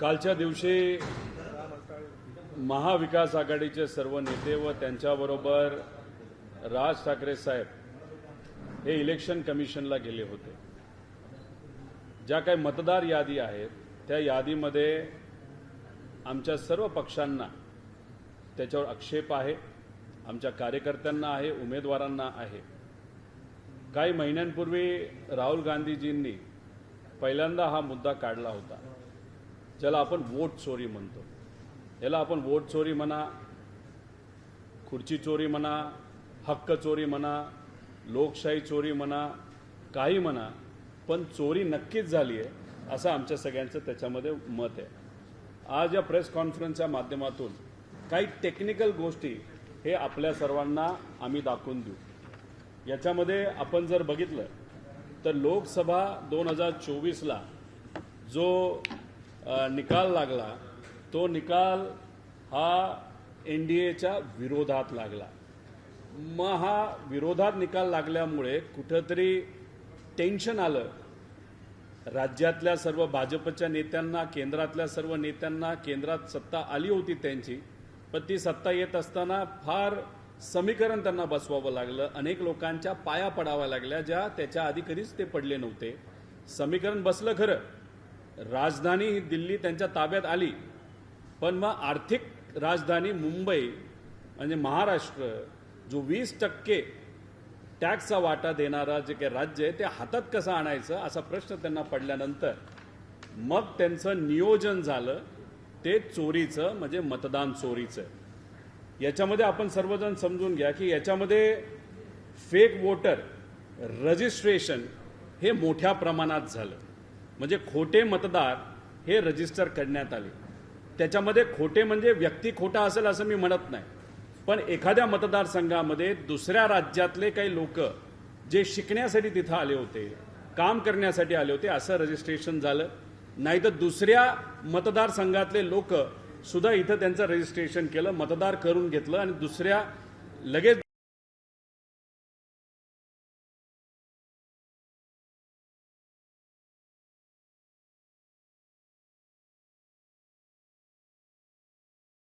कालच्या दिवशी महाविकास आघाडीचे सर्व नेते व त्यांच्याबरोबर राज ठाकरे साहेब हे इलेक्शन कमिशनला गेले होते। ज्या काही मतदार यादी आहेत त्या यादीमध्ये आमच्या सर्व पक्षांना त्याच्यावर आक्षेप आहे, आमच्या कार्यकर्त्यांना आहे, उमेदवारांना आहे। काही महिन्यांपूर्वी राहुल गांधीजींनी पहिल्यांदा हा मुद्दा काढला होता, ज्याला आपण वोट चोरी म्हणतो। याला आपण वोट चोरी म्हणा, खुर्ची चोरी म्हणा, हक्क चोरी म्हणा, लोकशाही चोरी म्हणा, काही म्हणा, पण चोरी नक्कीच झाली आहे असं आमच्या सगळ्यांचं त्याच्यामध्ये मत आहे। आज या प्रेस कॉन्फरन्सच्या माध्यमातून काही टेक्निकल गोष्टी हे आपल्या सर्वांना आम्ही दाखवून देऊ। याच्यामध्ये आपण जर बघितलं तर लोकसभा 2024ला जो निकाल लागला तो निकाल हा एनडीएच्या विरोधात लागला। मग हा विरोधात निकाल लागल्यामुळे कुठेतरी टेन्शन आलं राज्यातल्या सर्व भाजपच्या नेत्यांना, केंद्रातल्या सर्व नेत्यांना। केंद्रात सत्ता आली होती त्यांची, पण ती सत्ता येत असताना फार समीकरण त्यांना बसवावं लागलं, अनेक लोकांच्या पाया पडाव्या लागल्या ज्या त्याच्या आधी कधीच ते पडले नव्हते। समीकरण बसलं खरं, राजधानी ही दिल्ली त्यांच्या ताब्यात आली, पण मग आर्थिक राजधानी मुंबई म्हणजे महाराष्ट्र जो 20% टॅक्सचा वाटा देणारा जे काही राज्य आहे ते हातात कसं आणायचं असा प्रश्न त्यांना पडल्यानंतर मग त्यांचं नियोजन झालं ते चोरीचं, म्हणजे मतदान चोरीचं। याच्यामध्ये आपण सर्वजण समजून घ्या की याच्यामध्ये फेक वोटर रजिस्ट्रेशन हे मोठ्या प्रमाणात झालं, म्हणजे खोटे मतदार हे रजिस्टर करण्यात आले। त्याच्यामध्ये खोटे म्हणजे व्यक्ती खोटा असेल असं मी म्हणत नाही, पण एखाद्या मतदारसंघामध्ये दुसऱ्या राज्यातले काही लोक जे शिकण्यासाठी तिथं आले होते, काम करण्यासाठी आले होते असं रजिस्ट्रेशन झालं। नाही तर दुसऱ्या मतदारसंघातले लोक सुद्धा इथं त्यांचं रजिस्ट्रेशन केलं, मतदार करून घेतलं आणि दुसऱ्या लगेच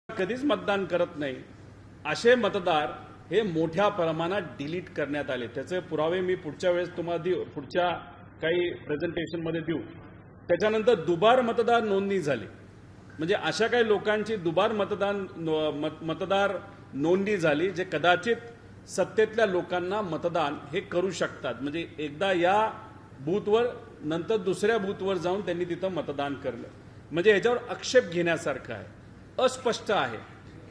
कधीच मतदान करत नाही असे मतदार हे मोठ्या प्रमाणात डिलीट करण्यात आले। त्याचे पुरावे मी पुढच्या वेळेस तुम्हाला देऊ, पुढच्या काही प्रेझेंटेशनमध्ये देऊ। त्याच्यानंतर दुबार मतदार नोंदणी झाली, म्हणजे अशा काही लोकांची दुबार मतदार नोंदणी झाली जे कदाचित सत्तेतल्या लोकांना मतदान हे करू शकतात, म्हणजे एकदा या बूथवर नंतर दुसऱ्या बूथवर जाऊन त्यांनी तिथं मतदान केलं, म्हणजे याच्यावर आक्षेप घेण्यासारखं आहे, अस्पष्ट आहे।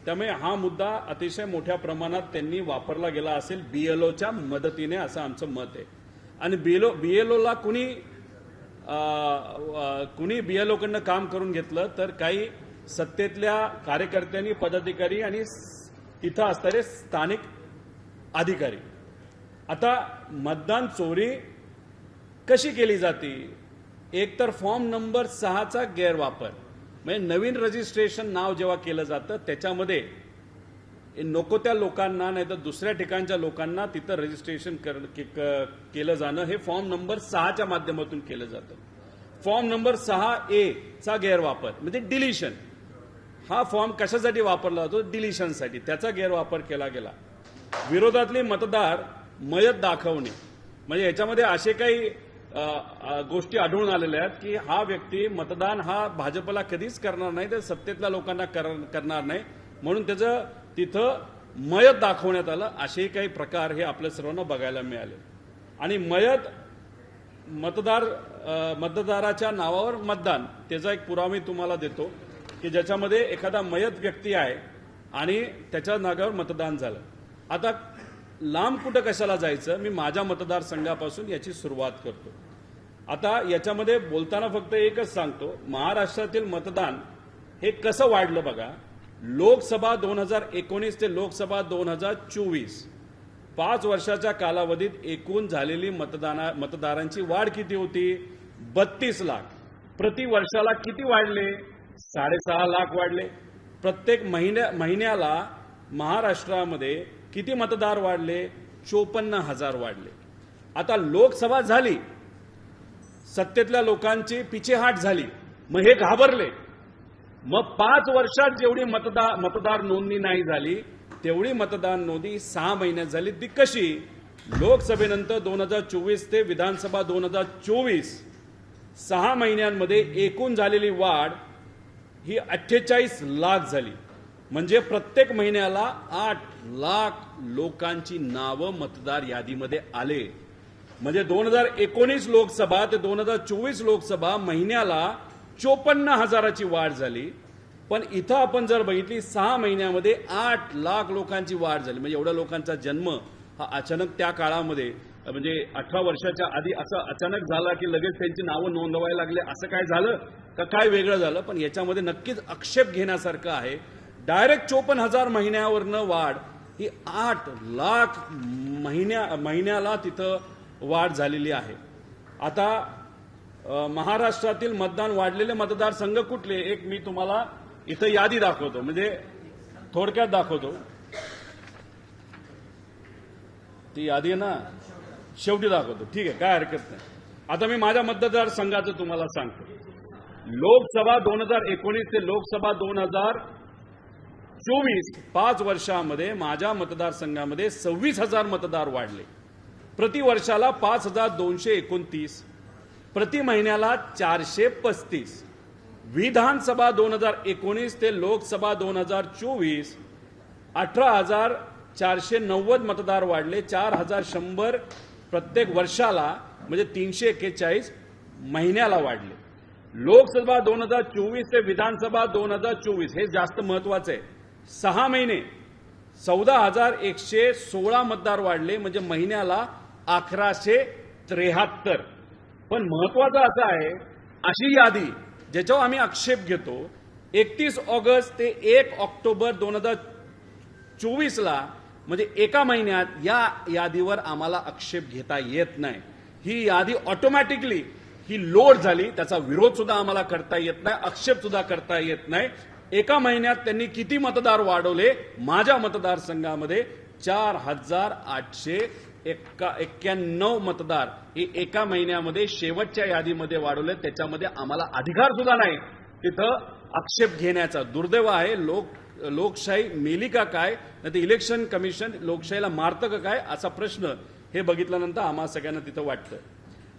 त्यामुळे हा मुद्दा अतिशय मोठ्या प्रमाणात त्यांनी वापरला गेला असेल बीएलओच्या मदतीने असं आमचं मत आहे। आणि बीएलओला कुणी बीएलओकडनं काम करून घेतलं तर काही सत्तेतल्या कार्यकर्त्यांनी, पदाधिकारी आणि तिथं असणारे स्थानिक अधिकारी। आता मतदान चोरी कशी केली जाते? एकतर फॉर्म नंबर 6चा गैरवापर, म्हणजे नवीन रजिस्ट्रेशन नाव जेव्हा केलं जातं त्याच्यामध्ये नको त्या लोकांना नाही तर दुसऱ्या ठिकाणच्या लोकांना तिथं रजिस्ट्रेशन केलं जाणं हे फॉर्म नंबर 6च्या माध्यमातून केलं जातं। फॉर्म नंबर 6A चा गैरवापर म्हणजे डिलिशन, हा फॉर्म कशासाठी वापरला जातो? डिलिशनसाठी, त्याचा गैरवापर केला गेला। विरोधातले मतदार मयत दाखवणे, म्हणजे याच्यामध्ये असे काही गोष्टी आढळून आलेल्या आहेत की हा व्यक्ती मतदान हा भाजपला कधीच करणार नाही, तर सत्तेतल्या लोकांना करणार नाही, म्हणून त्याचं तिथं मयत दाखवण्यात आलं। असे काही प्रकार हे आपल्या सर्वांना बघायला मिळाले। आणि मयत मतदाराच्या नावावर मतदान, त्याचा एक पुरावा मी तुम्हाला देतो की ज्याच्यामध्ये एखादा मयत व्यक्ती आहे आणि त्याच्या नावावर मतदान झालं। आता लांब कुठं कशाला जायचं, मी माझ्या मतदारसंघापासून याची सुरुवात करतो। आता याच्यामध्ये बोलताना फक्त एकच सांगतो, महाराष्ट्रातील मतदान हे कसं वाढलं बघा। लोकसभा 2019 ते लोकसभा 2024 5 वर्षाच्या कालावधीत एकूण झालेली मतदारांची वाढ किती होती? 32 लाख। प्रति वर्षाला किती वाढले? 6.5 लाख वाढले। प्रत्येक महिन्याला महाराष्ट्रामध्ये किती मतदार वाढले? 54,000 वाढले। आता लोकसभा झाली, सत्तेतल्या लोकांची पिछेहाट झाली, मग हे घाबरले मग 5 वर्षात जेवढी मतदार नोंदणी नाही झाली तेवढी मतदार नोंदणी 6 महिन्यात झाली. ती कशी? लोकसभेनंतर 2024 ते विधानसभा 2024 6 महिन्यांमध्ये एकूण झालेली वाढ ही 48 लाख झाली. म्हणजे प्रत्येक महिन्याला 8 लाख लोकांची नावं मतदार यादीमध्ये आले. म्हणजे 2019 लोकसभा ते 2024 लोकसभा महिन्याला 54,000ची वाढ झाली. पण इथं आपण जर बघितली 6 महिन्यामध्ये 8 लाख लोकांची वाढ झाली. म्हणजे एवढ्या लोकांचा जन्म हा अचानक त्या काळामध्ये म्हणजे 18 वर्षाच्या आधी असं अचानक झाला की लगेच त्यांची नावं नोंदवायला लागले असं काय झालं का काय वेगळं झालं? पण याच्यामध्ये नक्कीच आक्षेप घेण्यासारखं आहे. डायरेक्ट 54,000 महिन्यावरनं वाढ ही 8 लाख महिन्याला तिथं वाढ झालेली आहे. आता महाराष्ट्रातील मतदान वाढलेले मतदारसंघ कुठले? एक मी तुम्हाला इथं यादी दाखवतो, म्हणजे थोडक्यात दाखवतो. ती यादी आहे ना, शेवटी दाखवतो. ठीक आहे, काय हरकत नाही. आता मी माझ्या मतदारसंघाचं तुम्हाला सांगतो. लोकसभा 2019 ते लोकसभा 2024 5 वर्षामध्ये माझ्या मतदारसंघामध्ये 26,000 मतदार वाढले. प्रति वर्षाला 5,229, प्रति महिन्याला 435. विधानसभा 2019 ते लोकसभा 2024 18,490 मतदार वाढले. 4,100 प्रत्येक वर्षाला, म्हणजे 341 महिन्याला वाढले. लोकसभा 2024 ते विधानसभा 2024 हे जास्त महत्वाचं आहे. 6 महिने 14,116 मतदार वाढले, म्हणजे महिन्याला 1,173. पण महत्वाचं असं आहे, अशी यादी ज्याच्यावर आम्ही आक्षेप घेतो 31 ऑगस्ट ते 1 ऑक्टोबर 2024ला, म्हणजे एका महिन्यात या यादीवर आम्हाला आक्षेप घेता येत नाही. ही यादी ऑटोमॅटिकली ही लोड झाली, त्याचा विरोध सुद्धा आम्हाला करता येत नाही, आक्षेप सुद्धा करता येत नाही. एका महिन्यात त्यांनी किती मतदार वाढवले? माझ्या मतदारसंघामध्ये 4,891 मतदार हे एका महिन्यामध्ये शेवटच्या यादीमध्ये वाढवले. त्याच्यामध्ये आम्हाला अधिकार सुद्धा नाही तिथं आक्षेप घेण्याचा. दुर्दैव आहे. लोकशाही मेली का काय? नाही तर इलेक्शन कमिशन लोकशाहीला मारतं का काय असा प्रश्न हे बघितल्यानंतर आम्हाला सगळ्यांना तिथं वाटतं.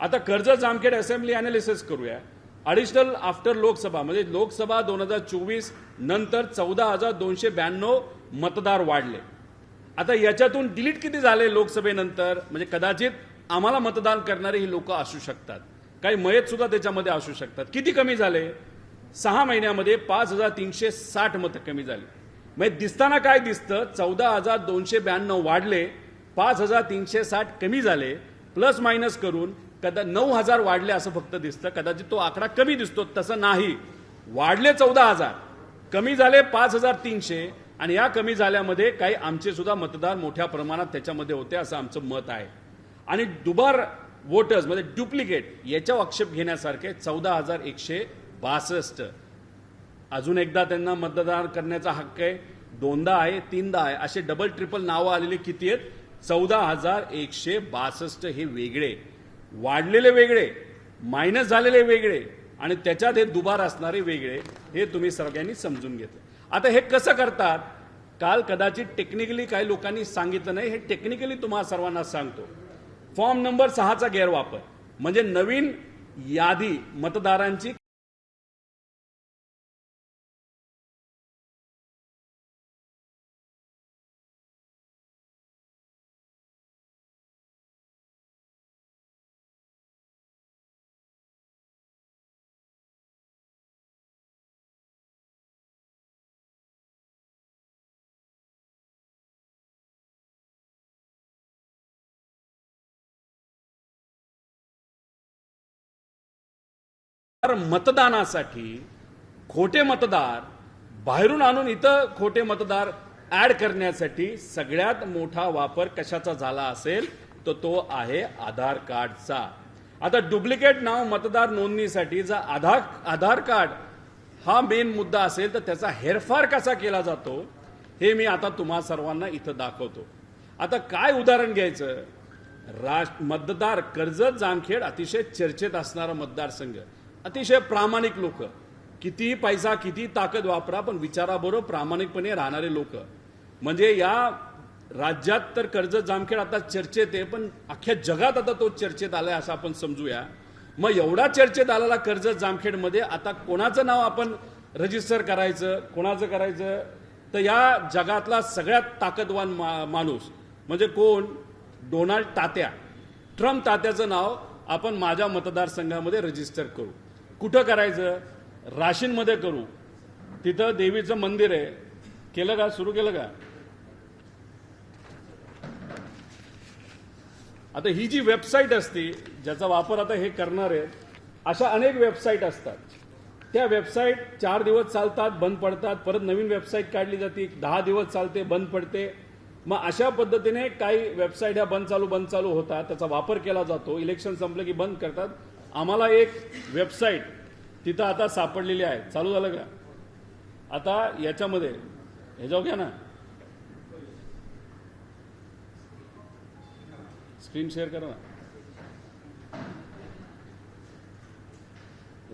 आता कर्जत जामखेड असेंब्ली अनालिसिस करूया. ॲडिशनल आफ्टर लोकसभा, म्हणजे लोकसभा 2024 नंतर 14,292 मतदार वाढले. आता याच्यातून डिलीट किती झाले लोकसभेनंतर? म्हणजे कदाचित आम्हाला मतदान करणारे ही लोक असू शकतात, काही मयत सुद्धा त्याच्यामध्ये असू शकतात. किती कमी झाले? 6 महिन्यामध्ये 5,360 मतं कमी झाली. म्हणजे दिसताना काय दिसतं? 14,292 वाढले, 5,360 कमी झाले. प्लस मायनस करून 9,000 वाढले असं फक्त दिसतं. कदाचित तो आकडा कमी दिसतो, तसं नाही. वाढले 14,000, कमी झाले 5,300. आणि या कमी झाल्यामध्ये काही आमचे सुद्धा मतदार मोठ्या प्रमाणात त्याच्यामध्ये होते असं आमचं मत आहे. आणि दुबार वोटर्स म्हणजे डुप्लिकेट याच्यावर आक्षेप घेण्यासारखे 14,162. अजून एकदा त्यांना मतदान करण्याचा हक्क आहे. 2दा आहे, 3दा आहे, असे डबल ट्रिपल नावं आलेले किती आहेत? 14,162. हे वेगळे, वाढलेले वेगळे, मायनस झालेले वेगळे, आणि त्याच्यात हे दुबार असणारे वेगळे. हे तुम्ही सगळ्यांनी समजून घेतलं. आता हे कसं करतात? काल कदाचित टेक्निकली काही लोकांनी सांगितलं नाही, हे टेक्निकली तुम्हाला सर्वांना सांगतो. फॉर्म नंबर 6चा गैरवापर, म्हणजे नवीन यादी मतदारांची मतदानासाठी खोटे मतदार बाहेरून आणून इथं खोटे मतदार ऍड करण्यासाठी सगळ्यात मोठा वापर कशाचा झाला असेल तर तो आहे आधार कार्डचा. आता डुप्लिकेट नाव मतदार नोंदणीसाठी जर आधार कार्ड हा मेन मुद्दा असेल तर त्याचा हेरफार कसा केला जातो हे मी आता तुम्हा सर्वांना इथं दाखवतो. आता काय उदाहरण घ्यायचं? मतदार कर्जत जामखेड अतिशय चर्चेत असणारा मतदारसंघ, अतिशय प्रामाणिक लोक, कितीही पैसा किती ताकद वापरा, पण विचाराबरोबर प्रामाणिकपणे राहणारे लोक, म्हणजे या राज्यात तर कर्जत जामखेड आता चर्चेत आहे, पण अख्ख्या जगात आता तो चर्चेत आलाय असं आपण समजूया. मग एवढा चर्चेत आलेला कर्जत जामखेडमध्ये आता कोणाचं नाव आपण रजिस्टर करायचं, कोणाचं करायचं? तर या जगातला सगळ्यात ताकदवान माणूस म्हणजे कोण? डोनाल्ड तात्या, ट्रम्प तात्याचं नाव आपण माझ्या मतदारसंघामध्ये रजिस्टर करू. कुठं करायचं? राशीनमध्ये करू. तिथं देवीचं मंदिर आहे. केलं का? सुरू केलं का? आता ही जी वेबसाईट असते ज्याचा वापर आता हे करणार आहेत, अशा अनेक वेबसाईट असतात. त्या वेबसाईट 4 दिवस चालतात, बंद पडतात, परत नवीन वेबसाईट काढली जाते, 10 दिवस चालते, बंद पडते. मग अशा पद्धतीने काही वेबसाईट ह्या बंद चालू होतात, त्याचा वापर केला जातो. इलेक्शन संपलं की बंद करतात. आम्हाला एक वेबसाईट तिथं आता सापडलेली आहे. चालू झालं का? आता याच्यामध्ये हे जाऊ घ्या ना, स्क्रीन शेअर करा ना.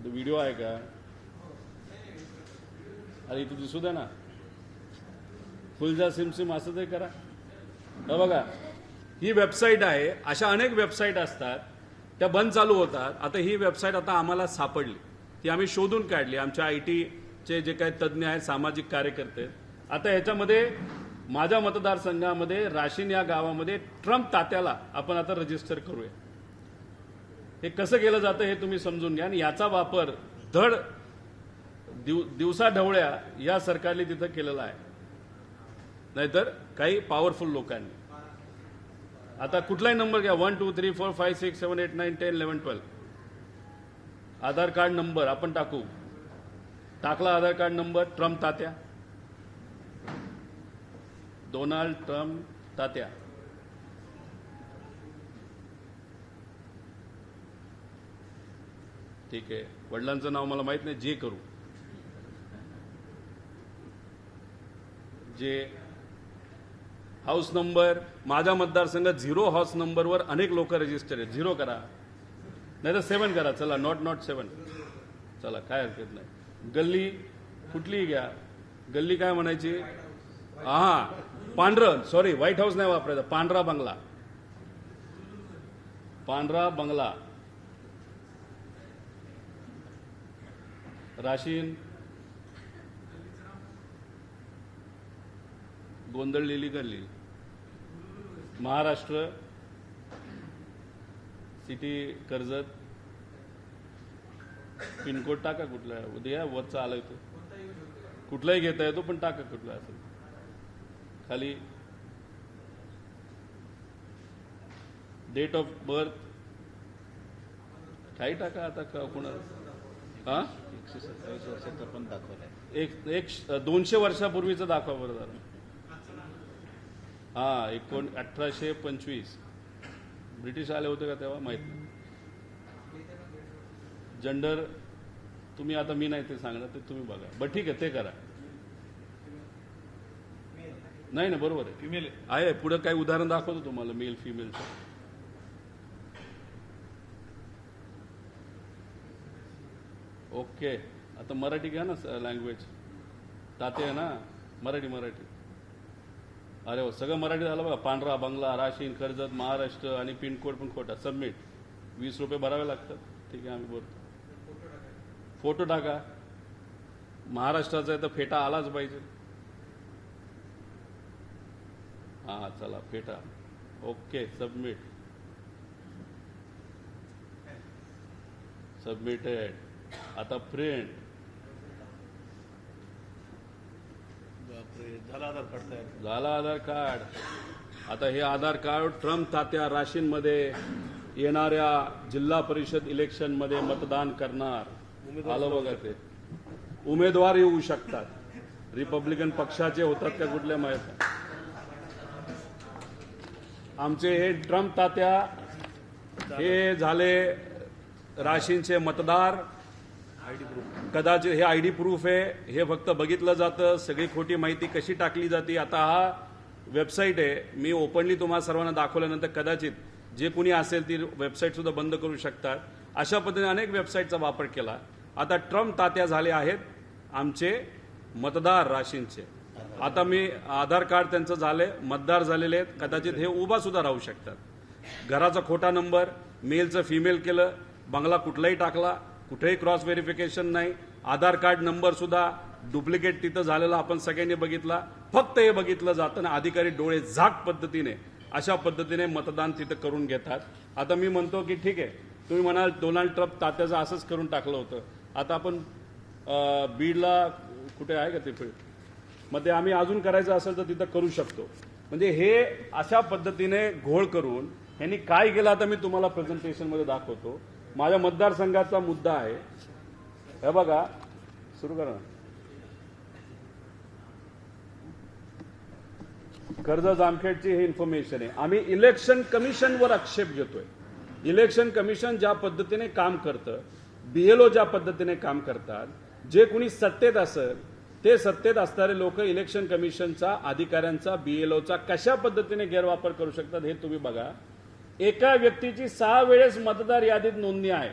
व्हिडिओ आहे का? अरे इथं दिसू द्या ना. फुलजा सिमसिम असं ते करा. बघा, ही वेबसाईट आहे. अशा अनेक वेबसाईट असतात, त्या बंद चालू होतात. आता ही वेबसाईट आता आम्हाला सापडली, ती आम्ही शोधून काढली. आमच्या IT चे जे काही तज्ज्ञ आहेत, सामाजिक कार्यकर्ते. आता ह्याच्यामध्ये माझ्या मतदारसंघामध्ये राशीन या गावामध्ये ट्रम्प तात्याला आपण आता रजिस्टर करूया. हे कसं केलं जातं हे तुम्ही समजून घ्या. आणि याचा वापर धड दिवसा ढवळ्या या सरकारने तिथं केलेला आहे, नाहीतर काही पॉवरफुल लोकांनी. आता कुठलाही नंबर घ्या, 1 2 3 4 5 6 7 8 9 10 11 12. आधार कार्ड नंबर आपण टाकू. टाकला आधार कार्ड नंबर. ट्रम्प तात्या, डोनाल्ड ट्रम्प तात्या. ठीक आहे. वडिलांचं नाव मला माहित नाही, जे करू. जे हाऊस नंबर माझ्या मतदारसंघात 0 हाऊस नंबरवर अनेक लोक रजिस्टर आहेत. 0 करा, नाही तर 7 करा. चला, नॉट 7. चला, काय हरकत नाही. गल्ली कुठलीही घ्या. गल्ली काय म्हणायची? पांढरं, सॉरी, व्हाईट हाऊस नाही वापरायचं. पांढरा बंगला. पांढरा बंगला, राशीन. गोंधळलेली गल्ली, महाराष्ट्र सिटी, कर्जत. पिनकोड टाका कुठला आहे. उद्या वरचा आलाय तो, कुठलाही घेता येतो, पण टाका कुठला असेल. खाली डेट ऑफ बर्थ काही टाका. आता कोणा 127 वर्षाचं पण दाखवलंय. एक 200 वर्षापूर्वीचं दाखवा बरं जरा. 1825 ब्रिटिश आले होते का तेव्हा? माहित नाही. जेंडर तुम्ही आता मी नाही ते सांगणार, ते तुम्ही बघा. बरं ठीक आहे, ते करा. नाही ना, बरोबर आहे. फिमेल आहे. पुढे काही उदाहरण दाखवतो तुम्हाला, मेल फिमेलचं. ओके. आता मराठी घ्या ना लँग्वेज. ताते आहे ना, मराठी. अरे हो, सगळं मराठी झालं बघा. पांढरा बंगला, राशीन, कर्जत, महाराष्ट्र आणि पिनकोड पण खोटा. सबमिट. 20 रुपये भरावे लागतात. ठीक आहे, आम्ही बोलतो. फोटो टाका. महाराष्ट्राचा आहे तर फेटा आलाच पाहिजे. चला, फेटा. Okay, submit. सबमिटेड. आता प्रिंट. झाला आधार कार्ड तयार. झाला आधार कार्ड. आता हे आधार कार्ड ट्रम्प तात्या राशीनमध्ये येणाऱ्या जिल्हा परिषद इलेक्शनमध्ये मतदान करणार. आलं बघा. ते उमेदवार येऊ शकतात. रिपब्लिकन पक्षाचे होतात का कुठल्या माहित नाही. आमचे हे ट्रम्प तात्या हे झाले राशीनचे मतदार. कदाचित हे ID प्रूफ आहे. हे फक्त बघितलं जातं. सगळी खोटी माहिती कशी टाकली जाते. आता हा वेबसाईट आहे, मी ओपनली तुम्हाला सर्वांना दाखवल्यानंतर कदाचित जे कुणी असेल ती वेबसाईट सुद्धा बंद करू शकतात. अशा पद्धतीने अनेक वेबसाईटचा वापर केला. आता ट्रम्प तात्या झाले आहेत आमचे मतदार राशींचे. आता मी आधार कार्ड त्यांचं झाले, मतदार झालेले आहेत, कदाचित हे उभा सुद्धा राहू शकतात. घराचा खोटा नंबर, मेलचं फिमेल केलं, बंगला कुठलाही टाकला, कुठेही क्रॉस व्हेरिफिकेशन नाही, आधार कार्ड नंबर सुद्धा डुप्लिकेट तिथं झालेला आपण सगळ्यांनी बघितला. फक्त हे बघितलं जातं ना, अधिकारी डोळे झाक पद्धतीने अशा पद्धतीने मतदान तिथं करून घेतात. आता मी म्हणतो की ठीक आहे, तुम्ही म्हणाल डोनाल्ड ट्रम्प तात्याचं असंच करून टाकलं होतं. आता आपण बीडला कुठे आहे का ते मध्ये आम्ही अजून करायचं असेल तर तिथं करू शकतो. म्हणजे हे अशा पद्धतीने घोळ करून ह्यांनी काय केलं आता मी तुम्हाला प्रेझेंटेशनमध्ये दाखवतो. माझ्या मतदारसंघाचा मुद्दा आहे, हे बघा, सुरू करा ना. कर्जत जामखेडची ही इन्फॉर्मेशन आहे. आम्ही इलेक्शन कमिशनवर आक्षेप घेतोय. इलेक्शन कमिशन ज्या पद्धतीने काम करतं, बीएलओ ज्या पद्धतीने काम करतात, जे कोणी सत्तेत असेल ते सत्तेत असणारे लोक इलेक्शन कमिशनचा, अधिकाऱ्यांचा, बीएलओचा कशा पद्धतीने गैरवापर करू शकतात हे तुम्ही बघा. एका व्यक्तीची 6 वेळेस मतदार यादीत नोंदणी आहे.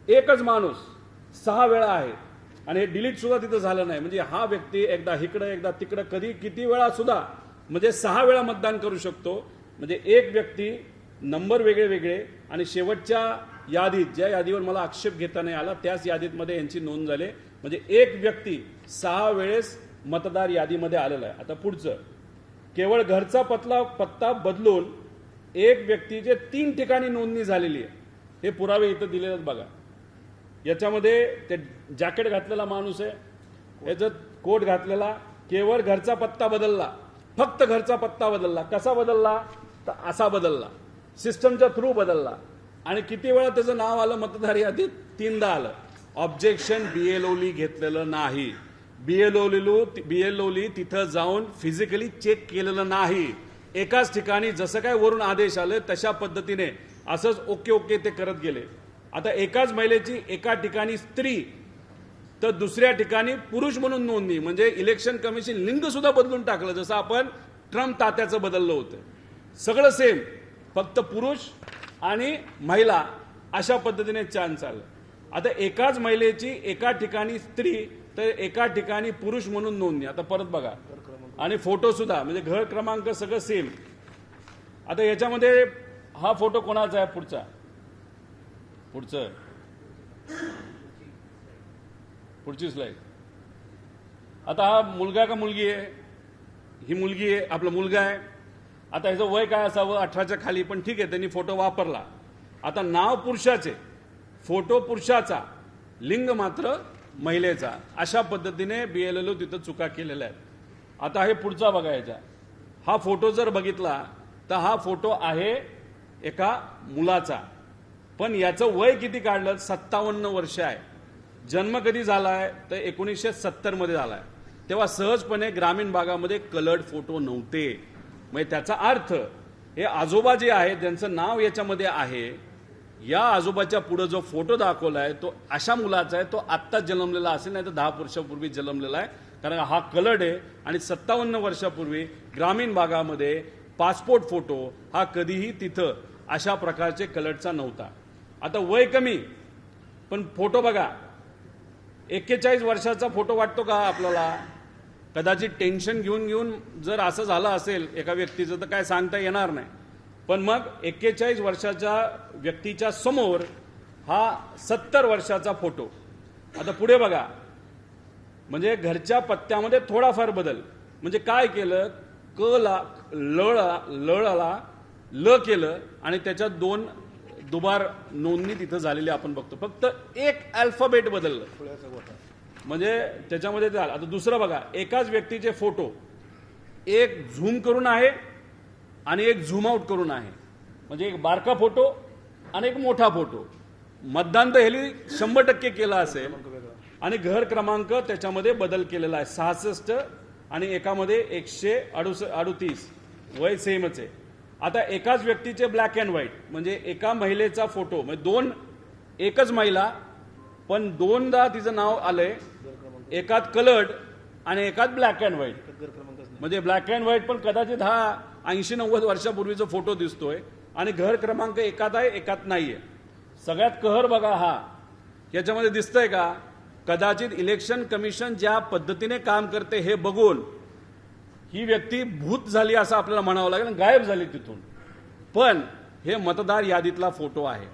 एकच माणूस 6 वेळा आहे आणि हे डिलीट सुद्धा तिथं झालं नाही. म्हणजे हा व्यक्ती एकदा इकडं एकदा तिकडं कधी किती वेळा सुद्धा म्हणजे 6 वेळा मतदान करू शकतो. म्हणजे एक व्यक्ती, नंबर वेगळे वेगळे आणि शेवटच्या यादीत, ज्या यादीवर मला आक्षेप घेता नाही आला त्याच यादीमध्ये यांची नोंद झाली. म्हणजे एक व्यक्ती 6 वेळेस मतदार यादीमध्ये आलेला आहे. आता पुढचं, केवळ घरचा पत्ता बदलून एक व्यक्तीचे 3 ठिकाणी नोंदणी झालेली आहे. हे पुरावे इथं दिलेले आहेत बघा. याच्यामध्ये ते जॅकेट घातलेला माणूस आहे, याचं कोट घातलेला, केवळ घरचा पत्ता बदलला, फक्त घरचा पत्ता बदलला. कसा बदलला तर असा बदलला, सिस्टमच्या थ्रू बदलला. आणि किती वेळा त्याचं नाव आलं मतदार यादीत? 3दा आलं. ऑब्जेक्शन बीएलओली घेतलेलं नाही. बीएलओली तिथं जाऊन फिजिकली चेक केलेलं नाही. एकाच ठिकाणी जसं काय वरून आदेश आले तशा पद्धतीने असंच ओके ओके ते करत गेले. आता एकाच महिलेची एका ठिकाणी स्त्री तर दुसऱ्या ठिकाणी पुरुष म्हणून नोंदणी. म्हणजे इलेक्शन कमिशन लिंग सुद्धा बदलून टाकलं, जसं आपण ट्रम्प तात्याचं बदललं होतं. सगळं सेम, फक्त पुरुष आणि महिला अशा पद्धतीने चान्स आलं. आता एकाच महिलेची एका ठिकाणी स्त्री तर एका ठिकाणी पुरुष म्हणून नोंदणी. आता परत बघा, आणि फोटो सुद्धा, म्हणजे घर क्रमांक सगळं सेम. आता याच्यामध्ये हा फोटो कोणाचा आहे? पुढची स्लाइड. आता हा मुलगा का मुलगी आहे? ही मुलगी आहे, आपला मुलगा आहे. आता ह्याचं वय काय असावं? 18च्या खाली, पण ठीक आहे, त्यांनी फोटो वापरला. आता नाव पुरुषाचे, फोटो पुरुषाचा, लिंग मात्र महिलेचा. अशा पद्धतीने बीएलओ तिथं चुका केलेल्या आहेत. आता हे पुढचा बघायचा. हा फोटो जर बघितला तर हा फोटो आहे एका मुलाचा, पण याचं वय किती काढलं? 57 वर्ष आहे. जन्म कधी झालाय तर 1970 मध्ये झालाय. तेव्हा सहजपणे ग्रामीण भागामध्ये कलर्ड फोटो नव्हते. म्हणजे त्याचा अर्थ हे आजोबा जे आहेत ज्यांचं नाव याच्यामध्ये आहे, या आजोबाच्या पुढे जो फोटो दाखवलाय तो अशा मुलाचा आहे. तो आत्ताच जन्मलेला असेल, नाही तर 10 वर्षापूर्वी जन्मलेला आहे, कारण हा कलर्ड आहे. आणि 57 वर्षापूर्वी ग्रामीण भागामध्ये पासपोर्ट फोटो हा कधीही तिथं अशा प्रकारचे कलर्डचा नव्हता. आता वय कमी, पण फोटो बघा, 41 वर्षाचा फोटो वाटतो का आपल्याला? कदाचित टेन्शन घेऊन जर असं झालं असेल एका व्यक्तीचं तर काय सांगता येणार नाही. पण मग 41 वर्षाच्या व्यक्तीच्या समोर हा 70 वर्षाचा फोटो. आता पुढे बघा, म्हणजे घरच्या पत्त्यामध्ये थोडाफार बदल. म्हणजे काय केलं? क ला लळाला ल केलं आणि त्याच्यात 2 दुबार नोंदणी तिथं झालेली आपण बघतो. फक्त एक अल्फाबेट बदललं, म्हणजे त्याच्यामध्ये झालं. आता दुसरं बघा, एकाच व्यक्तीचे फोटो, एक झूम करून आहे आणि एक झूम आउट करून आहे. म्हणजे एक बारका फोटो आणि एक मोठा फोटो. मतदान तर ह्याली 100% केलं असेल आणि घर क्रमांक त्याच्यामध्ये बदल केलेला आहे 66 आणि एकामध्ये 138. वय सेमच आहे. आता एकाच व्यक्तीचे ब्लॅक अँड व्हाईट, म्हणजे एका महिलेचा फोटो, म्हणजे एकच महिला पण 2दा तिचं नाव आलंय, एकात कलर्ड आणि एकात ब्लॅक अँड व्हाईट. म्हणजे ब्लॅक अँड व्हाईट पण कदाचित हा 80-90 वर्षापूर्वीचा फोटो दिसतोय आणि घर क्रमांक एकात आहे एकात नाहीये. सगळ्यात कहर बघा हा, याच्यामध्ये दिसतंय का? कदाचित इलेक्शन कमिशन ज्या पद्धतीने काम करते हे बघून ही व्यक्ती भूत झाली असं आपल्याला म्हणावं लागेल, गायब झाली तिथून. पण हे मतदार यादीतला फोटो आहे.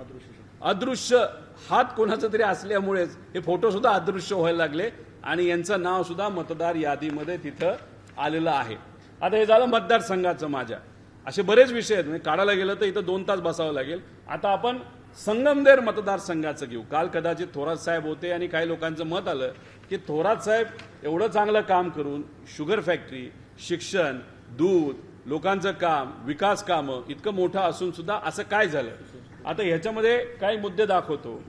अदृश्य हात कोणाचा तरी असल्यामुळेच हे फोटो सुद्धा अदृश्य व्हायला लागले आणि यांचं नाव सुद्धा मतदार यादीमध्ये तिथं आलेलं आहे. आता हे झालं मतदारसंघाचं. माझ्या असे बरेच विषय आहेत, म्हणजे काढायला गेलं तर इथं 2 तास बसावं लागेल. आता आपण संगमनेर मतदारसंघाचं घेऊ. काल कदाचित थोरात साहेब होते आणि काही लोकांचं मत आलं की थोरात साहेब एवढं चांगलं काम करून शुगर फॅक्टरी, शिक्षण, दूध, लोकांचं काम, विकास कामं इतकं मोठं असून सुद्धा असं काय झालं. आता ह्याच्यामध्ये काही मुद्दे दाखवतो.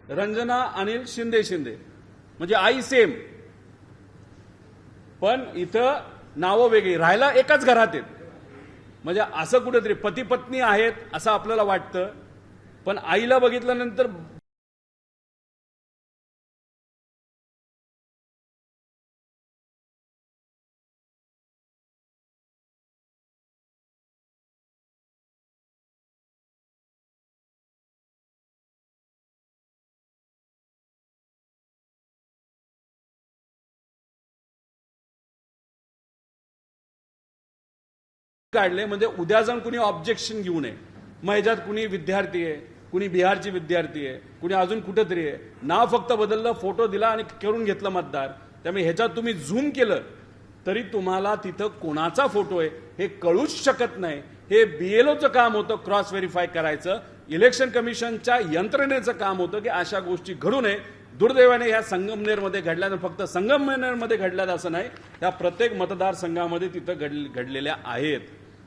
रंजना अनिल शिंदे म्हणजे आई सेम, पण इथं नावं वेगळी, राहायला एकाच घरात आहेत. म्हणजे असं कुठेतरी पती पत्नी आहेत असं आपल्याला वाटतं, पण आईला बघितल्यानंतर काढले. म्हणजे उद्या जाऊन कुणी ऑब्जेक्शन घेऊ नये. मग ह्याच्यात कुणी विद्यार्थी आहे, कुणी बिहारची विद्यार्थी आहे, कुणी अजून कुठेतरी आहे, नाव फक्त बदललं, फोटो दिला आणि करून घेतलं मतदार. त्यामुळे ह्याच्यात तुम्ही झूम केलं तरी तुम्हाला तिथं कोणाचा फोटो आहे हे कळूच शकत नाही. हे बीएलओचं काम होतं क्रॉस व्हेरीफाय करायचं, इलेक्शन कमिशनच्या यंत्रणेचं काम होतं की अशा गोष्टी घडू नये. दुर्दैवाने ह्या संगमनेरमध्ये घडल्या, फक्त संगमनेरमध्ये घडल्यात असं नाही, त्या प्रत्येक मतदारसंघामध्ये तिथं घडलेल्या आहेत.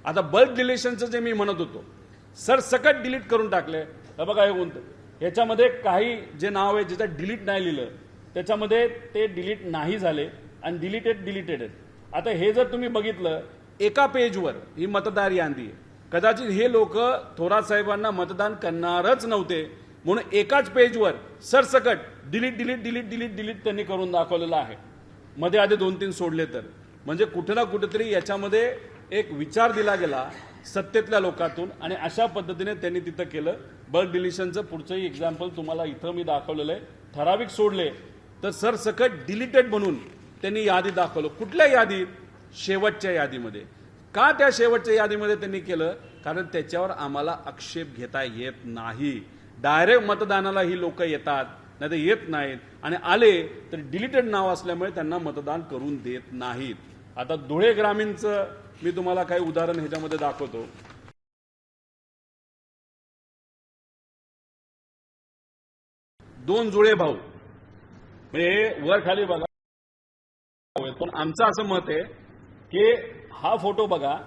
आता बल्क डिलिशनचं जे मी म्हणत होतो, सरसकट डिलीट करून टाकले. बघा हे कोणतं, ह्याच्यामध्ये काही जे नाव आहे ज्याचं डिलीट नाही लिहिलं त्याच्यामध्ये ते डिलीट नाही झाले आणि डिलीटेड आहेत. आता हे जर तुम्ही बघितलं एका पेजवर ही मतदार यादी आहे. कदाचित हे लोक थोरात साहेबांना मतदान करणारच नव्हते म्हणून एकाच पेजवर सरसकट डिलीट त्यांनी करून दाखवलेलं आहे. मध्ये आधी 2-3 सोडले तर. म्हणजे कुठे ना कुठेतरी याच्यामध्ये एक विचार दिला गेला सत्तेतल्या लोकांतून आणि अशा पद्धतीने त्यांनी तिथं केलं. बल्क डिलिशनचं पुढचंही एक्झाम्पल तुम्हाला इथं मी दाखवलेलं आहे. ठराविक सोडले तर सरसकट डिलीटेड म्हणून त्यांनी यादी दाखवलं. कुठल्या यादीत? शेवटच्या यादीमध्ये. का त्या शेवटच्या यादीमध्ये त्यांनी केलं? कारण त्याच्यावर आम्हाला आक्षेप घेता येत नाही. डायरेक्ट मतदानाला ही लोक येतात, नाही तर येत नाहीत, आणि आले तर डिलीटेड नाव असल्यामुळे त्यांना मतदान करून देत नाहीत. आता धुळे ग्रामीणचं मी तुम्हाला काही उदाहरण ह्याच्यामध्ये दाखवतो. दोन जुळे भाऊ, म्हणजे वर खाली बघा. पण आमचं असं मत आहे की हा फोटो बघा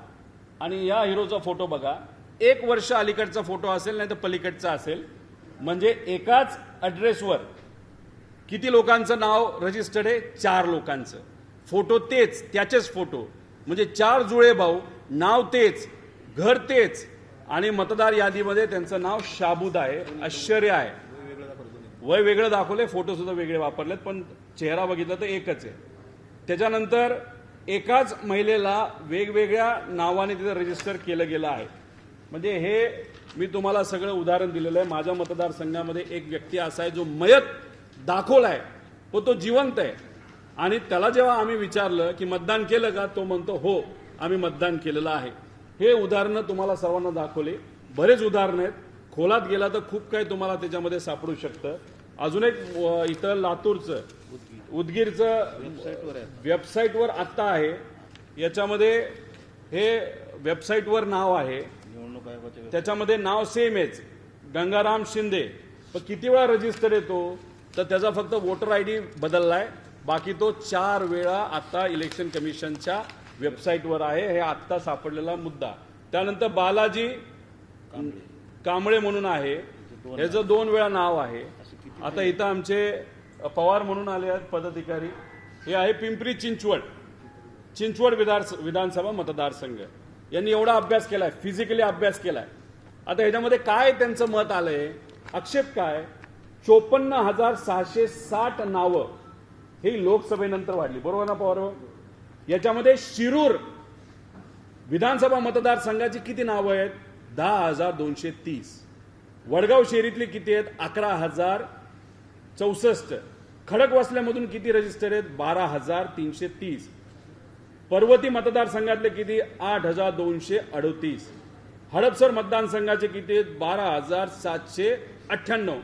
आणि या हिरोचा फोटो बघा, 1 वर्ष अलीकडचा फोटो असेल नाही तर पलीकडचा असेल, म्हणजे एकाच ऍड्रेसवर किती लोकांचं नाव रजिस्टर्ड आहे? 4 लोकांचं. फोटो तेच, त्याचेच फोटो, म्हणजे 4 जुळे भाऊ, नाव तेच, घर तेच, आणि मतदार यादीमध्ये त्यांचं नाव शाबूद आहे. आश्चर्य आहे. वय वेगळं दाखवले, फोटो सुद्धा वेगळे वापरलेत, पण चेहरा बघितला तर एकच आहे. त्याच्यानंतर एकाच महिलेला वेगवेगळ्या नावाने तिथं रजिस्टर केलं गेलं आहे. म्हणजे हे मी तुम्हाला सगळं उदाहरण दिलेलं आहे. माझ्या मतदारसंघामध्ये एक व्यक्ती असा आहे जो मयत दाखवलाय, पण तो जिवंत आहे. आणि त्याला जेव्हा आम्ही विचारलं की मतदान केलं का, तो म्हणतो हो आम्ही मतदान केलेलं आहे. हे उदाहरणं तुम्हाला सर्वांना दाखवले. बरेच उदाहरणं आहेत. खोलात गेला तर खूप काही तुम्हाला त्याच्यामध्ये सापडू शकतं. अजून एक इथं लातूरचं, उदगीरचं वेबसाईटवर आत्ता आहे. याच्यामध्ये हे वेबसाईटवर नाव आहे, त्याच्यामध्ये नाव सेम आहेच, गंगाराम शिंदे. पण किती वेळा रजिस्टर येतो तर त्याचा फक्त वोटर आयडी बदललाय, बाकी तो 4 वेळा आता इलेक्शन कमिशनच्या वेबसाईटवर आहे. हे आत्ता सापडलेला मुद्दा. त्यानंतर बालाजी कांबळे म्हणून आहे, ह्याचं 2 वेळा नाव आहे. आता इथं आमचे पवार म्हणून आले आहेत पदाधिकारी. हे आहे पिंपरी चिंचवड विधानसभा मतदारसंघ. यांनी एवढा अभ्यास केलाय, फिजिकली अभ्यास केलाय. आता ह्याच्यामध्ये काय त्यांचं मत आलंय, आक्षेप काय, 54,660 नावं ही लोकसभेनंतर वाढली, बरोबर ना पवार? याच्यामध्ये शिरूर विधानसभा मतदारसंघाची किती नावं आहेत? 10,230. वडगाव शहरीतली किती आहेत? 11,064. खडकवासल्यामधून किती रजिस्टर आहेत? 12,330. पर्वती मतदारसंघातले किती? 8,238. हडपसर मतदारसंघाचे किती आहेत? 12,798.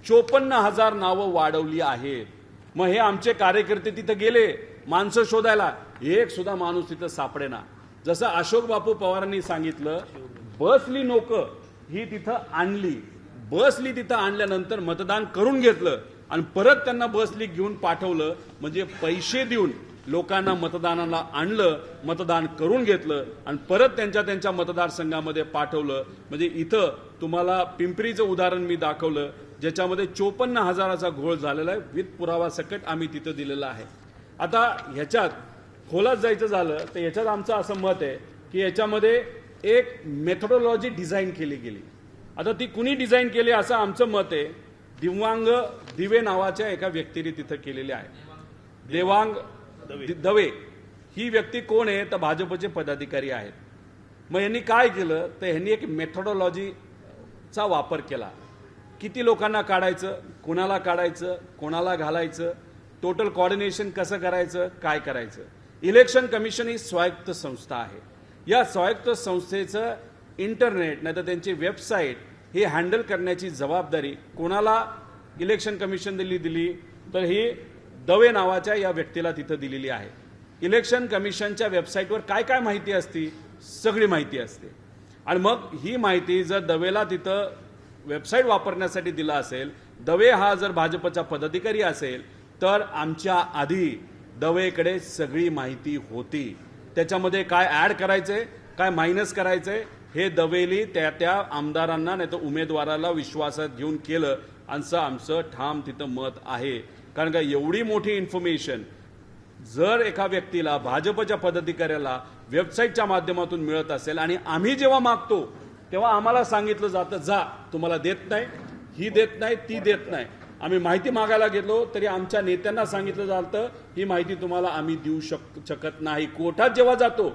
54,000 नावं वाढवली आहेत. मग हे आमचे कार्यकर्ते तिथं गेले माणसं शोधायला, एक सुद्धा माणूस तिथं सापडेना. जसं अशोक बापू पवारांनी सांगितलं, बसली नोकं ही तिथं आणली, बसली तिथं आणल्यानंतर मतदान करून घेतलं आणि परत त्यांना बसली घेऊन पाठवलं. म्हणजे पैसे देऊन लोकांना मतदानाला आणलं, मतदान करून घेतलं आणि परत त्यांच्या मतदारसंघामध्ये पाठवलं. म्हणजे इथं तुम्हाला पिंपरीचं उदाहरण मी दाखवलं, ज्याच्यामध्ये 54,000चा घोळ झालेला आहे. विथ पुरावा सकट आम्ही तिथं दिलेला आहे. आता ह्याच्यात खोलात जायचं झालं तर याच्यात आमचं असं मत आहे की याच्यामध्ये एक मेथोडॉलॉजी डिझाईन केली गेली. आता ती कुणी डिझाईन केली असं आमचं मत आहे. दिव्यांग दिवे नावाच्या एका व्यक्तीने तिथं केलेली आहे. देवांग दवे ही व्यक्ती कोण आहे तर भाजपचे पदाधिकारी आहेत. मग यांनी काय केलं तर यांनी एक मेथोडॉलॉजीचा वापर केला. किती लोकांना काढायचं, कोणाला काढायचं, कोणाला घालायचं, टोटल कोऑर्डिनेशन कसं करायचं, काय करायचं. इलेक्शन कमिशन ही स्वायत्त संस्था आहे. या स्वायत्त संस्थेचं इंटरनेट नाही तर त्यांची वेबसाईट हे हँडल करण्याची जबाबदारी कोणाला इलेक्शन कमिशन दिली तर ही दवे नावाच्या या व्यक्तीला तिथं दिलेली आहे. इलेक्शन कमिशनच्या वेबसाईटवर काय काय माहिती असती, सगळी माहिती असते. आणि मग ही माहिती जर दवेला तिथं वेबसाईट वापरण्यासाठी दिला असेल, दवे हा जर भाजपचा पदाधिकारी असेल तर आमच्या आधी दवेकडे सगळी माहिती होती. त्याच्यामध्ये काय ऍड करायचंय, काय मायनस करायचंय हे दवेली त्या आमदारांना नाही तर उमेदवाराला विश्वासात घेऊन केलं असं आमचं ठाम तिथं मत आहे. कारण का एवढी मोठी इन्फॉर्मेशन जर एका व्यक्तीला, भाजपच्या पदाधिकाऱ्याला वेबसाईटच्या माध्यमातून मिळत असेल आणि आम्ही जेव्हा मागतो तेव्हा आम्हाला सांगितलं जातं, जा तुम्हाला देत नाही, ही देत नाही, ती देत नाही. आम्ही माहिती मागायला गेलो तरी आमच्या नेत्यांना सांगितलं जातं ही माहिती तुम्हाला आम्ही देऊ शकत नाही. कोर्टात जेव्हा जातो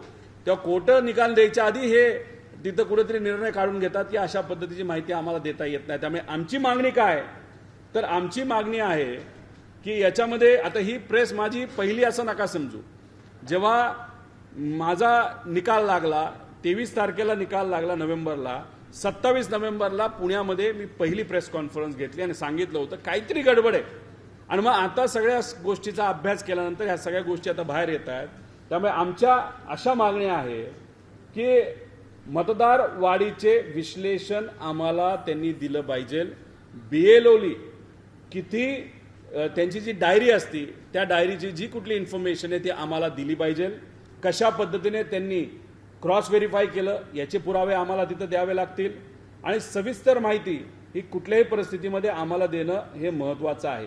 तेव्हा कोर्ट निकाल द्यायच्या आधी हे तिथं कुठेतरी निर्णय काढून घेतात की अशा पद्धतीची माहिती आम्हाला देता येत नाही. त्यामुळे आमची मागणी काय तर आमची मागणी आहे की याच्यामध्ये आता ही प्रेस माझी पहिली असं नका समजू. जेव्हा माझा निकाल लागला 23 तारखेला निकाल लागला नोव्हेंबरला, 27 नोव्हेंबरला पुण्यामध्ये मी पहिली प्रेस कॉन्फरन्स घेतली आणि सांगितलं होतं काहीतरी गडबड आहे. आणि मग आता सगळ्या गोष्टीचा अभ्यास केल्यानंतर ह्या सगळ्या गोष्टी आता बाहेर येत आहेत. त्यामुळे आमच्या अशा मागण्या आहे की मतदार वाढीचे विश्लेषण आम्हाला त्यांनी दिलं पाहिजे. BLOली किती त्यांची जी डायरी असती त्या डायरीची जी कुठली इन्फॉर्मेशन आहे ती आम्हाला दिली पाहिजे. कशा पद्धतीने त्यांनी क्रॉस व्हेरीफाय केलं याचे पुरावे आम्हाला तिथं द्यावे लागतील. आणि सविस्तर माहिती ही कुठल्याही परिस्थितीमध्ये आम्हाला देणं हे महत्त्वाचं आहे.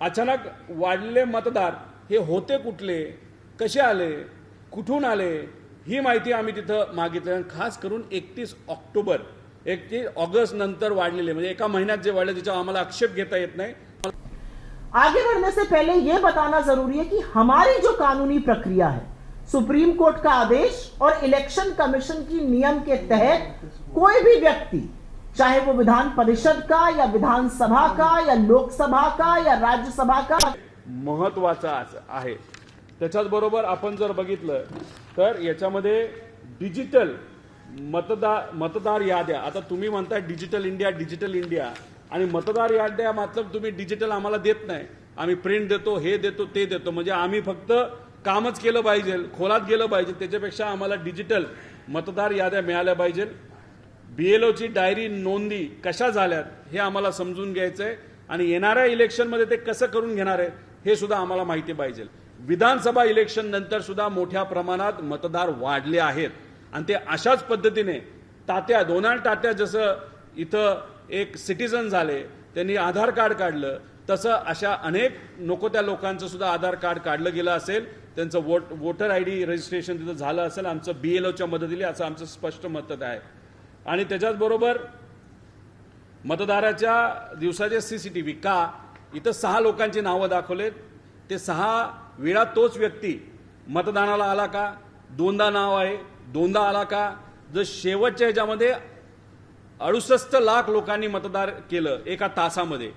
अचानक वाढलेले मतदार हे होते कुठले, कसे आले, कुठून आले, ही माहिती आम्ही तिथं मागितली. खास करून 31 ऑगस्ट नंतर वाढलेले, म्हणजे एका महिन्यात जे वाढले त्याच्यावर आम्हाला आक्षेप घेता येत नाही. आगे बढ़ने से पहले यह बताना जरूरी है कि हमारी जो कानूनी प्रक्रिया है, सुप्रीम कोर्ट का आदेश और इलेक्शन कमीशन की नियम के तहत कोई भी व्यक्ति, चाहे वो विधान परिषद का या विधानसभा का या लोकसभा का या राज्यसभा का, महत्वाचा आहे. त्याच्याच बरोबर आपण जर बघितलं तर याच्यामध्ये डिजिटल मतदार याद्या, आता तुम्ही म्हणताय डिजिटल इंडिया आणि मतदार याद्या मतलब तुम्ही डिजिटल आम्हाला देत नाही, आम्ही प्रिंट देतो, हे देतो, ते देतो. म्हणजे आम्ही फक्त कामच केलं पाहिजे, खोलात गेलं पाहिजे, त्याच्यापेक्षा आम्हाला डिजिटल मतदार याद्या मिळाल्या पाहिजे. BLOची डायरी नोंदी कशा झाल्यात हे आम्हाला समजून घ्यायचंय आणि येणाऱ्या इलेक्शनमध्ये ते कसं करून घेणार आहे हे सुद्धा आम्हाला माहिती पाहिजे. विधानसभा इलेक्शन नंतर सुद्धा मोठ्या प्रमाणात मतदार वाढले आहेत आणि ते अशाच पद्धतीने डोनाल्ड तात्या जसं इथं एक सिटीजन झाले, त्यांनी आधार कार्ड काढलं, तसं अशा अनेक नको त्या लोकांचं सुद्धा आधार कार्ड काढलं गेलं असेल, त्यांचं वोटर ID रजिस्ट्रेशन तिथं झालं असेल आमचं BLOच्या मदतीने, असं आमचं स्पष्ट मत आहे. आणि त्याच्याचबरोबर मतदाराच्या दिवसाचे CCTV का इथं 6 लोकांची नावं दाखवलेत, ते 6 वेळा तोच व्यक्ती मतदानाला आला का, दोनदा नाव आहे, दोनदा आला का, जर शेवटच्या ह्याच्यामध्ये 68 लाख लोकांनी मतदार केलं एका तासामध्ये,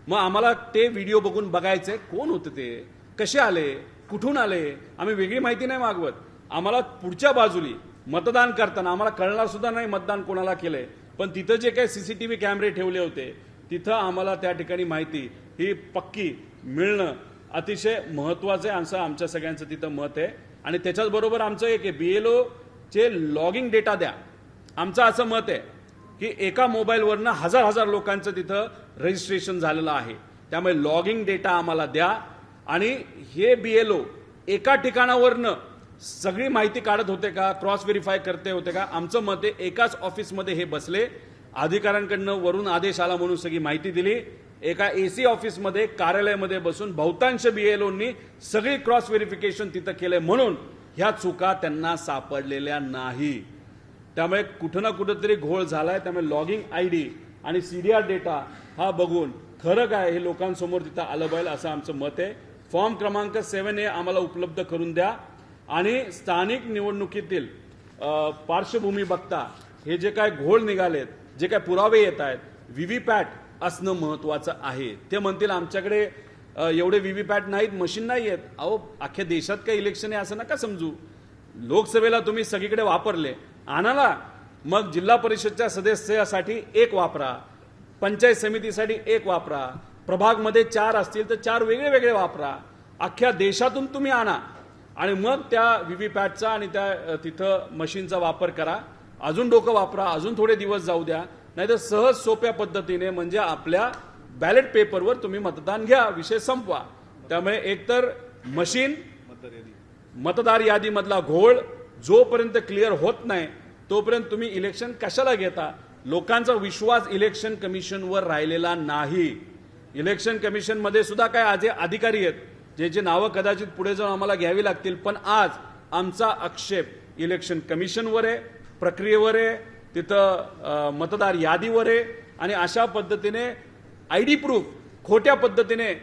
मग आम्हाला ते व्हिडिओ बघून बघायचे कोण होते, ते कसे आले, कुठून आले, आम्ही वेगळी माहिती नाही मागवत. आम्हाला पुढच्या बाजूली मतदान करताना आम्हाला कळणार सुद्धा नाही मतदान कोणाला केलंय, पण तिथं जे काही CCTV कॅमेरे ठेवले होते तिथं आम्हाला त्या ठिकाणी माहिती ही पक्की मिळणं अतिशय महत्वाचं आहे, असं आमच्या सगळ्यांचं तिथं मत आहे. आणि त्याच्याच बरोबर आमचं एक BLOचे लॉगिंग डेटा द्या. आमचं असं मत आहे की एका मोबाईलवरनं हजार लोकांचं तिथं रजिस्ट्रेशन झालेलं आहे, त्यामुळे लॉगिंग डेटा आम्हाला द्या. आणि हे BLO एका ठिकाणावरनं सगळी माहिती काढत होते का, क्रॉस व्हेरीफाय करते होते का. आमचं मत आहे एकाच ऑफिसमध्ये हे बसले, अधिकाऱ्यांकडनं वरून आदेश आला म्हणून सगळी माहिती दिली, एका AC ऑफिसमध्ये कार्यालयामध्ये बसून बहुतांश BLOंनी सगळी क्रॉस व्हेरिफिकेशन तिथं केलंय, म्हणून ह्या चुका त्यांना सापडलेल्या नाही. त्यामुळे कुठं ना कुठंतरी घोळ झालाय. त्यामुळे लॉगिंग ID आणि CDR डेटा हा बघून खरं काय हे लोकांसमोर तिथं आलं पाहिजे, असं आमचं मत आहे. फॉर्म क्रमांक 7 हे आम्हाला उपलब्ध करून द्या. आणि स्थानिक निवडणुकीतील पार्श्वभूमी बघता हे जे काय घोळ निघालेत, जे काय पुरावे येत आहेत, VVPAT असणं महत्वाचं आहे. ते म्हणतील आमच्याकडे एवढे VVPAT नाहीत, मशीन नाही आहेत. अहो, अख्ख्या देशात काही इलेक्शन आहे असं नका समजू. लोकसभेला तुम्ही सगळीकडे वापरले, आणाला, मग जिल्हा परिषदच्या सदस्यासाठी 1 वापरा, पंचायत समितीसाठी 1 वापरा, प्रभागमध्ये 4 असतील तर 4 वेगळे वापरा. अख्ख्या देशातून तुम्ही आणा आणि मग त्या VVPATचा आणि त्या तिथं मशीनचा वापर करा. अजून डोकं वापरा, अजून थोडे दिवस जाऊ द्या, नाहीतर सहज सोप्या पद्धतीने म्हणजे आपल्या बॅलेट पेपरवर तुम्ही मतदान घ्या, विषय संपवा. त्यामुळे एकतर मशीन, मतदार यादीमधला घोळ जोपर्यंत क्लिअर होत नाही तोपर्यंत तुम्ही इलेक्शन कशाला घेता. लोकांचा विश्वास इलेक्शन कमिशनवर राहिलेला नाही. इलेक्शन कमिशनमध्ये सुद्धा काय आज अधिकारी आहेत ज्याची नावं कदाचित पुढे जाऊन आम्हाला घ्यावी लागतील, पण आज आमचा आक्षेप इलेक्शन कमिशनवर आहे, प्रक्रियेवर आहे, तिथं मतदार यादीवर आहे. आणि अशा पद्धतीने ID प्रूफ खोट्या पद्धतीने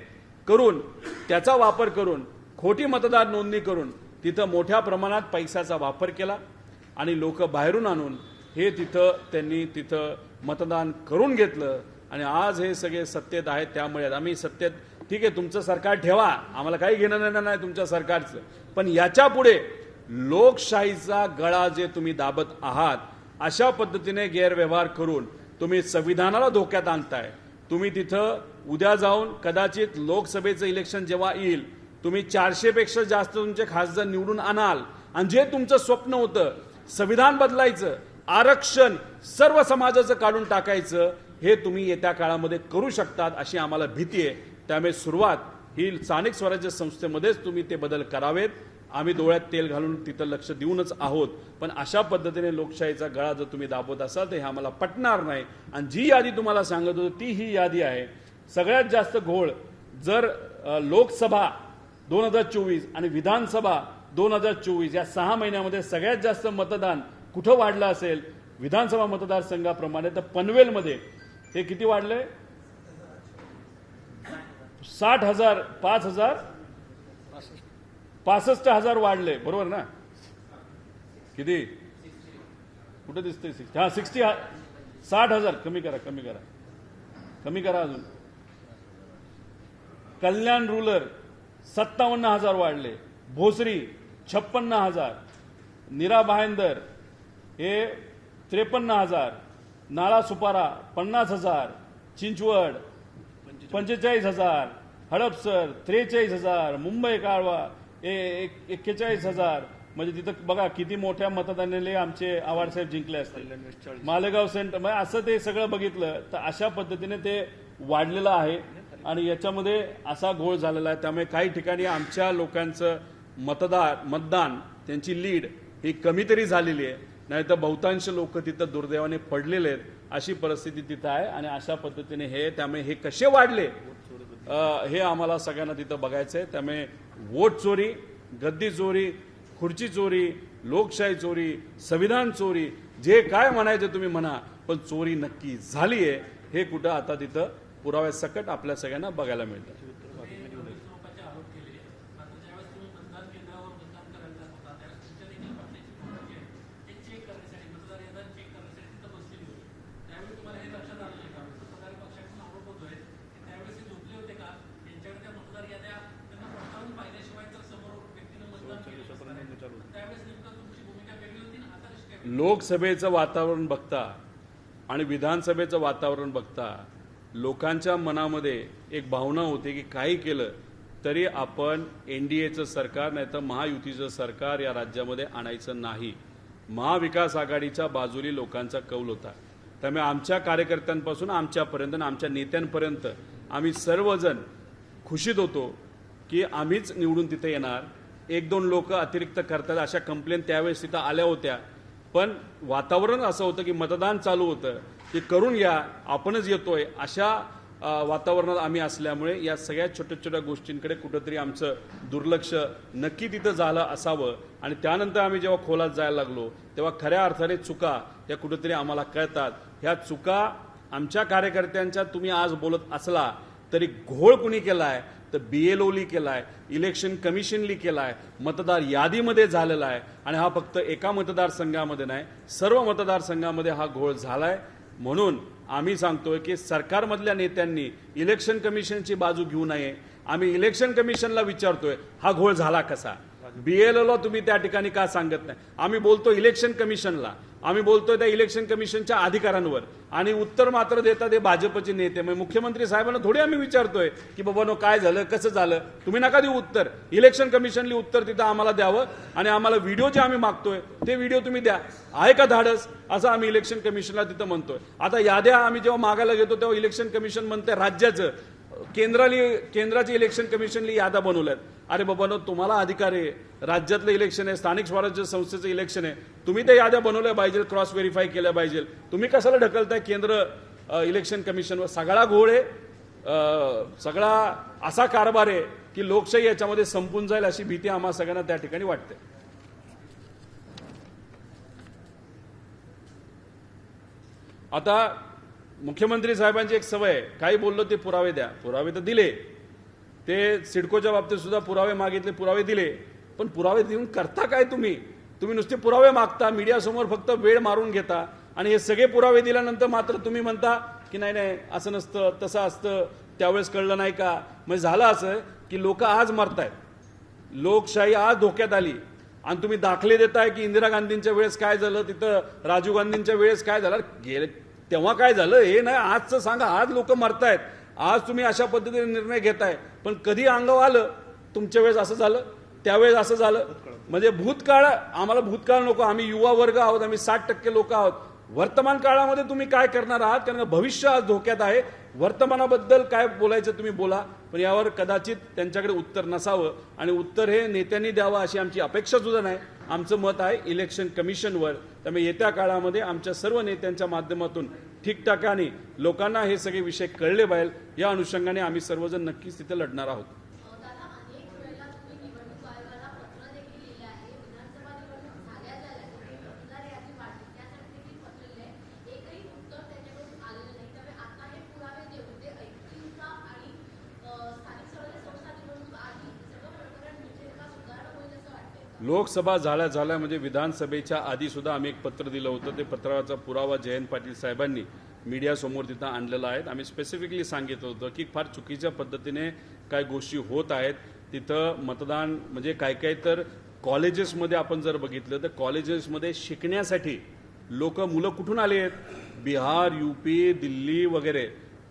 करून त्याचा वापर करून खोटी मतदार नोंदणी करून तिथं मोठ्या प्रमाणात पैशाचा वापर केला आणि लोक बाहेरून आणून हे तिथं त्यांनी तिथं मतदान करून घेतलं. आणि आज हे सगळे सत्तेत आहेत. त्यामुळे आम्ही सत्तेत, ठीक आहे तुमचं सरकार ठेवा, आम्हाला काही घेणं देणं नाही तुमच्या सरकारचं, पण याच्या पुढे लोकशाहीचा गळा जे तुम्ही दाबत आहात अशा पद्धतीने गैरव्यवहार करून तुम्ही संविधानाला धोक्यात आणताय. तुम्ही तिथं उद्या जाऊन कदाचित लोकसभेचं इलेक्शन जेव्हा येईल तुम्ही 400 पेक्षा जास्त तुमचे खासदार निवडून आणाल आणि जे तुमचं स्वप्न होतं संविधान बदलायचं, आरक्षण सर्व समाजाचं काढून टाकायचं, हे तुम्ही येत्या काळामध्ये करू शकतात अशी आम्हाला भीती आहे. त्यामुळे सुरुवात ही स्थानिक स्वराज्य संस्थेमध्येच तुम्ही ते बदल करावेत. आम्ही डोळ्यात तेल घालून तिथं लक्ष देऊनच आहोत, पण अशा पद्धतीने लोकशाहीचा गळा जर तुम्ही दाबत असाल तर हे आम्हाला पटणार नाही. आणि जी यादी तुम्हाला सांगत होतो ती ही यादी आहे. सगळ्यात जास्त घोळ जर लोकसभा 2024 आणि विधानसभा 2024 या 6 महिन्यामध्ये सगळ्यात जास्त मतदान कुठं वाढलं असेल विधानसभा मतदारसंघाप्रमाणे तर पनवेलमध्ये हे किती वाढले, 60,000 65,000 वाढले, बरोबर ना. किती कुठे दिसतंय, 60,000 कमी करा अजून. कल्याण रूरल 57,000 वाढले, भोसरी 56,000, नीरा भाईंदर हे 53,000, नाळा सुपारा 50,000, चिंचवड 45,000, हडपसर 43,000, मुंबई काळवा 41,000. म्हणजे तिथं बघा किती मोठ्या मतदानाने आमचे आवाडसाहेब जिंकले असतील. मालेगाव सेंटर म्हणजे असं ते सगळं बघितलं तर अशा पद्धतीने ते वाढलेलं आहे आणि याच्यामध्ये असा घोळ झालेला आहे. त्यामुळे काही ठिकाणी आमच्या लोकांचं मतदान त्यांची लीड ही कमी तरी झालेली आहे, नाही तर बहुतांश लोक तिथं दुर्दैवाने पडलेले आहेत. अशी परिस्थिती तिथं आहे आणि अशा पद्धतीने हे, त्यामुळे हे कसे वाढले हे आम्हाला सगळ्यांना तिथं बघायचं आहे. त्यामुळे वोट चोरी, गद्दी चोरी, खुर्ची चोरी, लोकशाही चोरी, संविधान चोरी, जे काय म्हणायचं तुम्ही म्हणा, पण चोरी नक्की झाली आहे हे कुठं आता तिथं पुराव्यासकट आपल्या सगळ्यांना बघायला मिळतं. लोकसभेचं वातावरण बघता आणि विधानसभेचं वातावरण बघता लोकांच्या मनामध्ये एक भावना होती की काही केलं तरी आपण एनडीएचं सरकार नाही तर महायुतीचं सरकार या राज्यामध्ये आणायचं नाही. महाविकास आघाडीच्या बाजूली लोकांचा कौल होता. त्यामुळे आमच्या कार्यकर्त्यांपासून आमच्यापर्यंत आणि आमच्या नेत्यांपर्यंत आम्ही सर्वजण खुशीत होतो की आम्हीच निवडून तिथे येणार. एक दोन लोक अतिरिक्त करतात अशा कंप्लेंट त्यावेळेस तिथं आल्या होत्या, पण वातावरण असं होतं की मतदान चालू होतं की करून घ्या आपणच येतोय अशा वातावरणात आम्ही असल्यामुळे या सगळ्या छोट्या छोट्या गोष्टींकडे कुठंतरी आमचं दुर्लक्ष नक्की तिथं झालं असावं. आणि त्यानंतर आम्ही जेव्हा खोलात जायला लागलो तेव्हा खऱ्या अर्थाने चुका त्या कुठंतरी आम्हाला कळतात. ह्या चुका आमच्या कार्यकर्त्यांच्या तुम्ही आज बोलत असला तरी घोळ कुणी केलाय तर BLOनी केलाय, इलेक्शन कमिशननी केलाय, मतदार यादीमध्ये झालेला आहे. आणि हा फक्त एका मतदारसंघामध्ये नाही, सर्व मतदारसंघामध्ये हा घोळ झालाय. म्हणून आम्ही सांगतोय की सरकारमधल्या नेत्यांनी इलेक्शन कमिशनची बाजू घेऊ नये. आम्ही इलेक्शन कमिशनला विचारतोय हा घोळ झाला कसा. BLOला तुम्ही त्या ठिकाणी का सांगत नाही. आम्ही बोलतो इलेक्शन कमिशनला, आम्ही बोलतोय त्या इलेक्शन कमिशनच्या अधिकाऱ्यांवर, आणि उत्तर मात्र देतात हे भाजपचे नेते. मग मुख्यमंत्री साहेबांना थोडी आम्ही विचारतोय की बाबा नो काय झालं कसं झालं. तुम्ही नका देऊ उत्तर, इलेक्शन कमिशनली उत्तर तिथं आम्हाला द्यावं. आणि आम्हाला व्हिडिओ जे आम्ही मागतोय ते व्हिडिओ तुम्ही द्या. आहे का धाडस असं आम्ही इलेक्शन कमिशनला तिथं म्हणतोय. आता याद्या आम्ही जेव्हा मागायला घेतो तेव्हा इलेक्शन कमिशन म्हणते राज्याचं, केंद्राची इलेक्शन कमिशनली याद्या बनवल्यात. अरे बाबांनो, तुम्हाला अधिकार आहे, राज्यातलं इलेक्शन आहे, स्थानिक स्वराज्य संस्थेचं इलेक्शन आहे, तुम्ही त्या याद्या बनवल्या पाहिजे, क्रॉस व्हेरीफाय केल्या पाहिजे. तुम्ही कशाला ढकलताय केंद्र इलेक्शन कमिशनवर. सगळा घोळ आहे, सगळा असा कारभार आहे की लोकशाही याच्यामध्ये संपून जाईल अशी भीती आम्हा सगळ्यांना त्या ठिकाणी वाटते. आता मुख्यमंत्री साहेबांची एक सवय आहे, काही बोललो ते पुरावे द्या. पुरावे तर दिले, ते सिडकोच्या बाबतीत सुद्धा पुरावे मागितले, पुरावे दिले. पण पुरावे देऊन करता काय तुम्ही नुसते पुरावे मागता, मीडियासमोर फक्त वेळ मारून घेता. आणि हे सगळे पुरावे दिल्यानंतर मात्र तुम्ही म्हणता की नाही नाही असं नसतं तसं असतं, त्यावेळेस कळलं नाही का. म्हणजे झालं असं की लोक आज मरतायत, लोकशाही आज धोक्यात आली. आणि तुम्ही दाखले देताय की इंदिरा गांधींच्या वेळेस काय झालं, तिथं राजीव गांधींच्या वेळेस काय झालं, गेले तेव्हा काय झालं हे नाही, आजचं सांगा. आज लोक मरतायत, आज तुम्ही अशा पद्धतीने निर्णय घेताय. पण कधी अंगावर आलं तुमच्या वेळेस असं झालं, त्यावेळेस असं झालं. म्हणजे भूतकाळ, आम्हाला भूतकाळ नको, आम्ही युवा वर्ग आहोत, आम्ही 60% लोक आहोत. वर्तमान काळामध्ये तुम्ही काय करणार आहात, कारण भविष्य आज धोक्यात आहे. वर्तमानाबद्दल काय बोलायचं तुम्ही बोला, पण यावर कदाचित त्यांच्याकडे उत्तर नसावं. आणि उत्तर हे नेत्यांनी द्यावं अशी आमची अपेक्षा सुद्धा नाही. आमचं मत आहे इलेक्शन कमिशनवर. त्यामुळे येत्या काळामध्ये आमच्या सर्व नेत्यांच्या माध्यमातून ठिकठाकाने लोकांना हे सगळे विषय कळले पाहिजे, या अनुषंगाने आम्ही सर्वजण नक्कीच तिथे लढणार आहोत. लोकसभा झाल्या म्हणजे विधानसभेच्या आधी सुद्धा आम्ही एक पत्र दिलं होतं. ते पत्राचा पुरावा जयंत पाटील साहेबांनी मीडियासमोर तिथं आणलेला आहे. आम्ही स्पेसिफिकली सांगितलं होतं की फार चुकीच्या पद्धतीने काय गोष्टी होत आहेत. तिथं मतदान म्हणजे काय तर कॉलेजेसमध्ये आपण जर बघितलं तर कॉलेजेसमध्ये शिकण्यासाठी मुलं कुठून आले आहेत, बिहार, UP, दिल्ली वगैरे.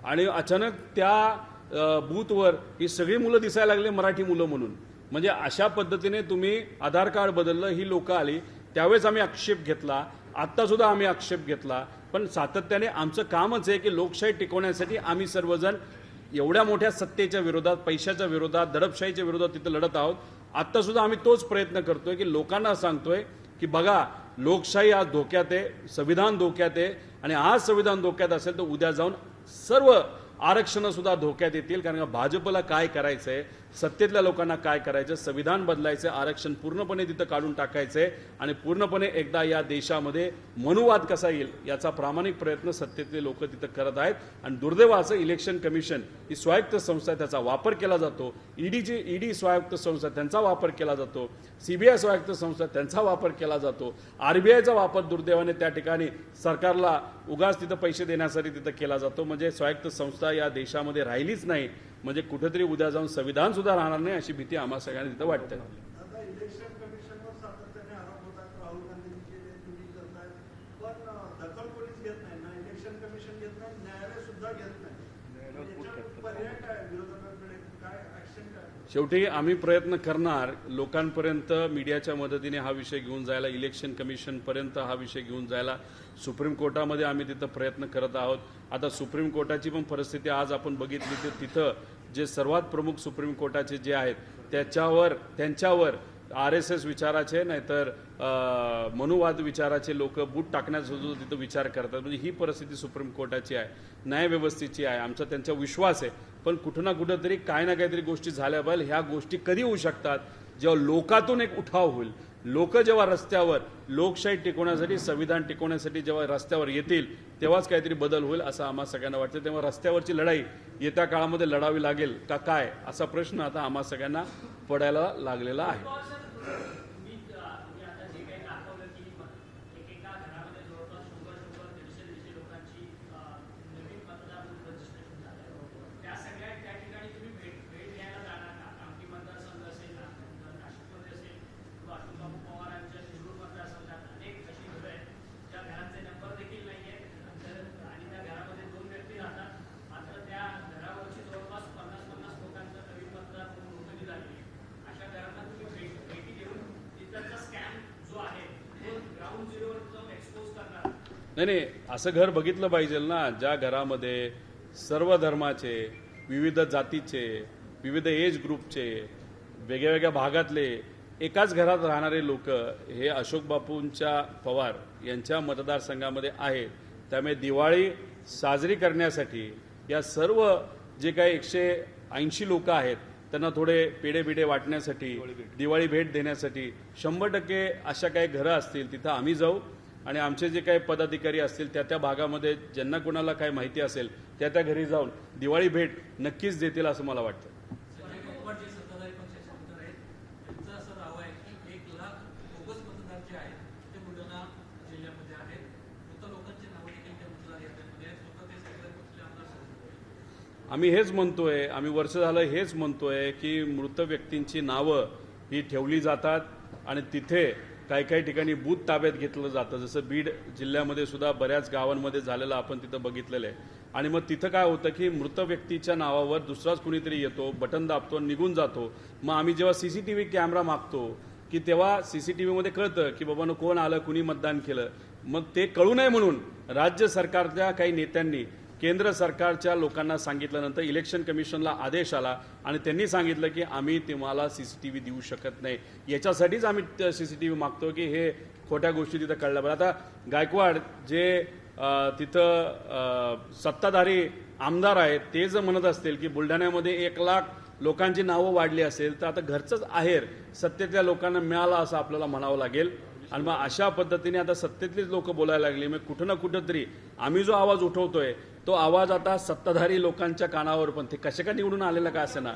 आणि अचानक त्या बूथवर ही सगळी मुलं दिसायला लागले मराठी मुलं म्हणून. म्हणजे अशा पद्धतीने तुम्ही आधार कार्ड बदललं, ही लोक आली. त्यावेळेस आम्ही आक्षेप घेतला, आत्ता सुद्धा आम्ही आक्षेप घेतला. पण सातत्याने आमचं कामच आहे की लोकशाही टिकवण्यासाठी आम्ही सर्वजण एवढ्या मोठ्या सत्तेच्या विरोधात, पैशाच्या विरोधात, दडपशाहीच्या विरोधात तिथं लढत आहोत. आत्ता सुद्धा आम्ही तोच प्रयत्न करतोय की लोकांना सांगतोय की बघा लोकशाही आज धोक्यात आहे, संविधान धोक्यात आहे. आणि आज संविधान धोक्यात असेल तर उद्या जाऊन सर्व आरक्षणं सुद्धा धोक्यात येतील, कारण का भाजपला काय करायचंय, सत्तेतल्या लोकांना काय करायचं, संविधान बदलायचं, आरक्षण पूर्णपणे तिथं काढून टाकायचंय आणि पूर्णपणे एकदा या देशामध्ये मनुवाद कसा येईल याचा प्रामाणिक प्रयत्न सत्तेतले लोक तिथं करत आहेत. आणि दुर्दैवाचं इलेक्शन कमिशन ही स्वायत्त संस्था आहे, त्याचा वापर केला जातो. ईडी स्वायत्त संस्था त्यांचा वापर केला जातो, सीबीआय स्वायत्त संस्था त्यांचा वापर केला जातो, आरबीआयचा वापर दुर्दैवाने त्या ठिकाणी सरकारला उगाच तिथं पैसे देण्यासाठी तिथं केला जातो. म्हणजे स्वायत्त संस्था या देशामध्ये राहिलीच नाही, म्हणजे कुठेतरी उद्या जाऊन संविधान सुद्धा राहणार नाही अशी भीती आम्हा सगळ्यांना तिथं वाटते. आता इलेक्शन कमिशनवर सातत्याने आरोप होतात, राहुल गांधींची तुम्ही करतायत, पण दखल कोणीच घेत नाही ना. इलेक्शन कमिशन घेत नाही, न्यायालय सुद्धा घेत नाही. याच्यावर पर्याय काय विरोधकांकडे, काय ऍक्शन काय? शेवटी आम्ही प्रयत्न करणार लोकांपर्यंत मीडियाच्या मदतीने हा विषय घेऊन जायला, इलेक्शन कमिशनपर्यंत हा विषय घेऊन जायला. सुप्रीम कोर्टामध्ये आम्ही तिथं प्रयत्न करत आहोत. आता सुप्रीम कोर्टाची पण परिस्थिती आज आपण बघितली तर तिथं जे सर्वात प्रमुख सुप्रीम कोर्टाचे जे आहेत त्यांच्यावर RSS विचाराचे नाहीतर मनुवाद विचाराचे लोक बूट टाकण्याचा सुद्धा तिथं विचार करतात. म्हणजे ही परिस्थिती सुप्रीम कोर्टाची आहे, न्यायव्यवस्थेची आहे. आमचा त्यांचा विश्वास आहे, पण कुठं ना कुठंतरी काय ना काहीतरी गोष्टी झाल्या पाहिजे. ह्या गोष्टी कधी होऊ शकतात, जेव्हा लोकातून एक उठाव होईल. लोक जेव्हा रस्त्यावर लोकशाही टिकवण्यासाठी, संविधान टिकवण्यासाठी जेव्हा रस्त्यावर येतील तेव्हाच काहीतरी बदल होईल असं आम्हा सगळ्यांना वाटतं. तेव्हा रस्त्यावरची लढाई येत्या काळामध्ये लढावी लागेल का काय असा प्रश्न आता आम्हा सगळ्यांना पडायला लागलेला आहे. नाही, असं घर बघितलं पाहिजे ना, ज्या घरामध्ये सर्व धर्माचे, विविध जातीचे, विविध एज ग्रुपचे, वेगळ्या भागातले एकाच घरात राहणारे लोक हे अशोक बापूंच्या पवार यांच्या मतदारसंघामध्ये आहेत. त्यामुळे दिवाळी साजरी करण्यासाठी या सर्व जे काही 180 लोक आहेत त्यांना थोडे पेढे वाटण्यासाठी, दिवाळी भेट देण्यासाठी 100% अशा काही घरं असतील तिथं आम्ही जाऊ आणि आमचे जे काही पदाधिकारी असतील त्या भागामध्ये ज्यांना कोणाला काय माहिती असेल त्या घरी जाऊन दिवाळी भेट नक्कीच देतील असं मला वाटतं. आम्ही हेच म्हणतोय, आम्ही वर्ष झालं हेच म्हणतोय की मृत व्यक्तींची नावं ही ठेवली जातात आणि तिथे काही ठिकाणी बूथ ताब्यात घेतलं जातं. जसं बीड जिल्ह्यामध्ये सुद्धा बऱ्याच गावांमध्ये झालेलं आपण तिथं बघितलेलं आहे. आणि मग तिथं काय होतं की मृत व्यक्तीच्या नावावर दुसराच कुणीतरी येतो, बटन दाबतो, निघून जातो. मग आम्ही जेव्हा CCTV कॅमेरा मागतो की तेव्हा CCTVमध्ये कळतं की बाबांनो कोण आलं, कुणी मतदान केलं. मग ते कळू नये म्हणून राज्य सरकारच्या काही नेत्यांनी केंद्र सरकारच्या लोकांना सांगितल्यानंतर इलेक्शन कमिशनला आदेश आला आणि त्यांनी सांगितलं की आम्ही तुम्हाला CCTV देऊ शकत नाही. याच्यासाठीच आम्ही CCTV मागतो की हे खोट्या गोष्टी तिथं कळल्या पाहिजे. आता गायकवाड जे तिथं सत्ताधारी आमदार आहेत ते जर म्हणत असतील की बुलढाण्यामध्ये 1 लाख लोकांची नावं वाढली असेल तर आता घरचंच आहेर सत्तेतल्या लोकांना मिळाला असं आपल्याला म्हणावं लागेल. आणि मग अशा पद्धतीने आता सत्तेतलीच लोक बोलायला लागली. मग कुठं ना कुठंतरी आम्ही जो आवाज उठवतोय तो आवाज आता सत्ताधारी लोकांच्या कानावर पण ते कसे का निवडून आलेलं का असं ना.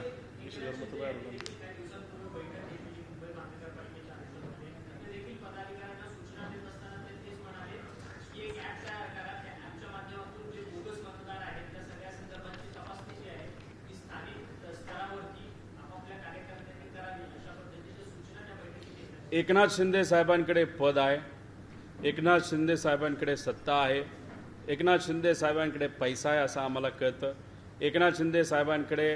एकनाथ शिंदे साहेबांकडे पद आहे, एकनाथ शिंदे साहेबांकडे सत्ता आहे, एकनाथ शिंदे साहेबांकडे पैसा आहे असं आम्हाला कळतं. एकनाथ शिंदे साहेबांकडे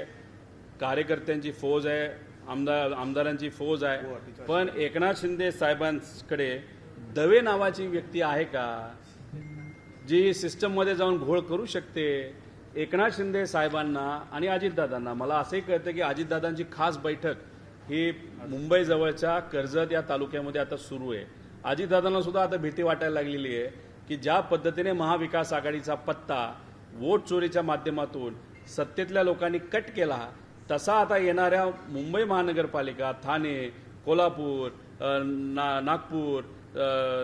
कार्यकर्त्यांची फौज आहे, आमदारांची फौज आहे. पण एकनाथ शिंदे साहेबांकडे दवे नावाची व्यक्ती आहे का जी सिस्टममध्ये जाऊन घोळ करू शकते? एकनाथ शिंदे साहेबांना आणि अजितदादांना मला असंही कळतं की अजितदादांची खास बैठक ही मुंबई जवळच्या कर्जत या तालुक्यामध्ये आता सुरू आहे. अजितदादांना सुद्धा आता भीती वाटायला लागलेली आहे की ज्या पद्धतीने महाविकास आघाडीचा पत्ता वोट चोरीच्या माध्यमातून सत्तेतल्या लोकांनी कट केला तसा आता येणाऱ्या मुंबई महानगरपालिका, ठाणे, कोल्हापूर, नागपूर,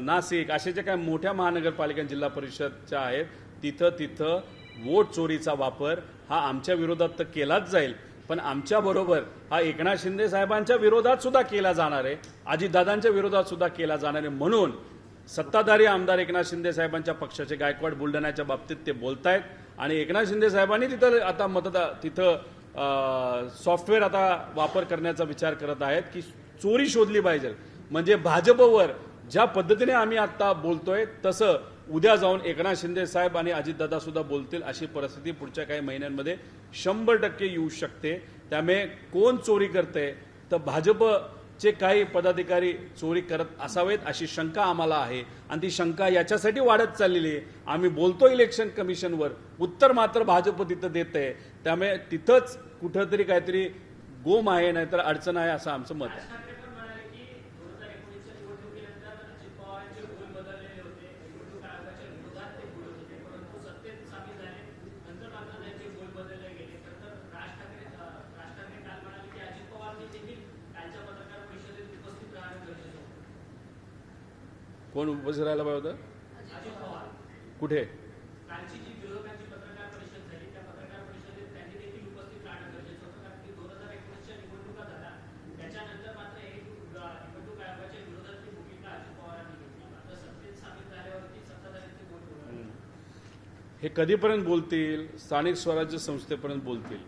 नाशिक असे जे काय मोठ्या महानगरपालिका जिल्हा परिषदच्या आहेत तिथं वोट चोरीचा वापर हा आमच्या विरोधात तर केलाच जाईल, पण आमच्याबरोबर हा एकनाथ शिंदे साहेबांच्या विरोधात सुद्धा केला जाणार आहे, अजितदादांच्या विरोधात सुद्धा केला जाणार आहे. म्हणून सत्ताधारी आमदार एकनाथ शिंदे साहेबांच्या पक्षाचे गायकवाड बुलढाण्याच्या बाबतीत ते बोलतायत आणि एकनाथ शिंदे साहेबांनी तिथं आता तिथं सॉफ्टवेअर आता वापर करण्याचा विचार करत आहेत की चोरी शोधली पाहिजे. म्हणजे भाजपवर ज्या पद्धतीने आम्ही आता बोलतोय तसं उद्या जाऊन एकनाथ शिंदे साहेब आणि अजितदादा सुद्धा बोलतील अशी परिस्थिती पुढच्या काही महिन्यांमध्ये 100% येऊ शकते. त्यामुळे कोण चोरी करते तर भाजपचे काही पदाधिकारी चोरी करत असावेत अशी शंका आम्हाला आहे आणि ती शंका याच्यासाठी वाढत चाललेली आहे. आम्ही बोलतो इलेक्शन कमिशनवर, उत्तर मात्र भाजप तिथं देत आहे. त्यामुळे तिथंच कुठंतरी काहीतरी गोम आहे नाहीतर अडचण आहे असं आमचं मत आहे. कोण उपस्थित राहायला पाहिजे होतं? कुठे? हे कधीपर्यंत बोलतील? स्थानिक स्वराज्य संस्थेपर्यंत बोलतील.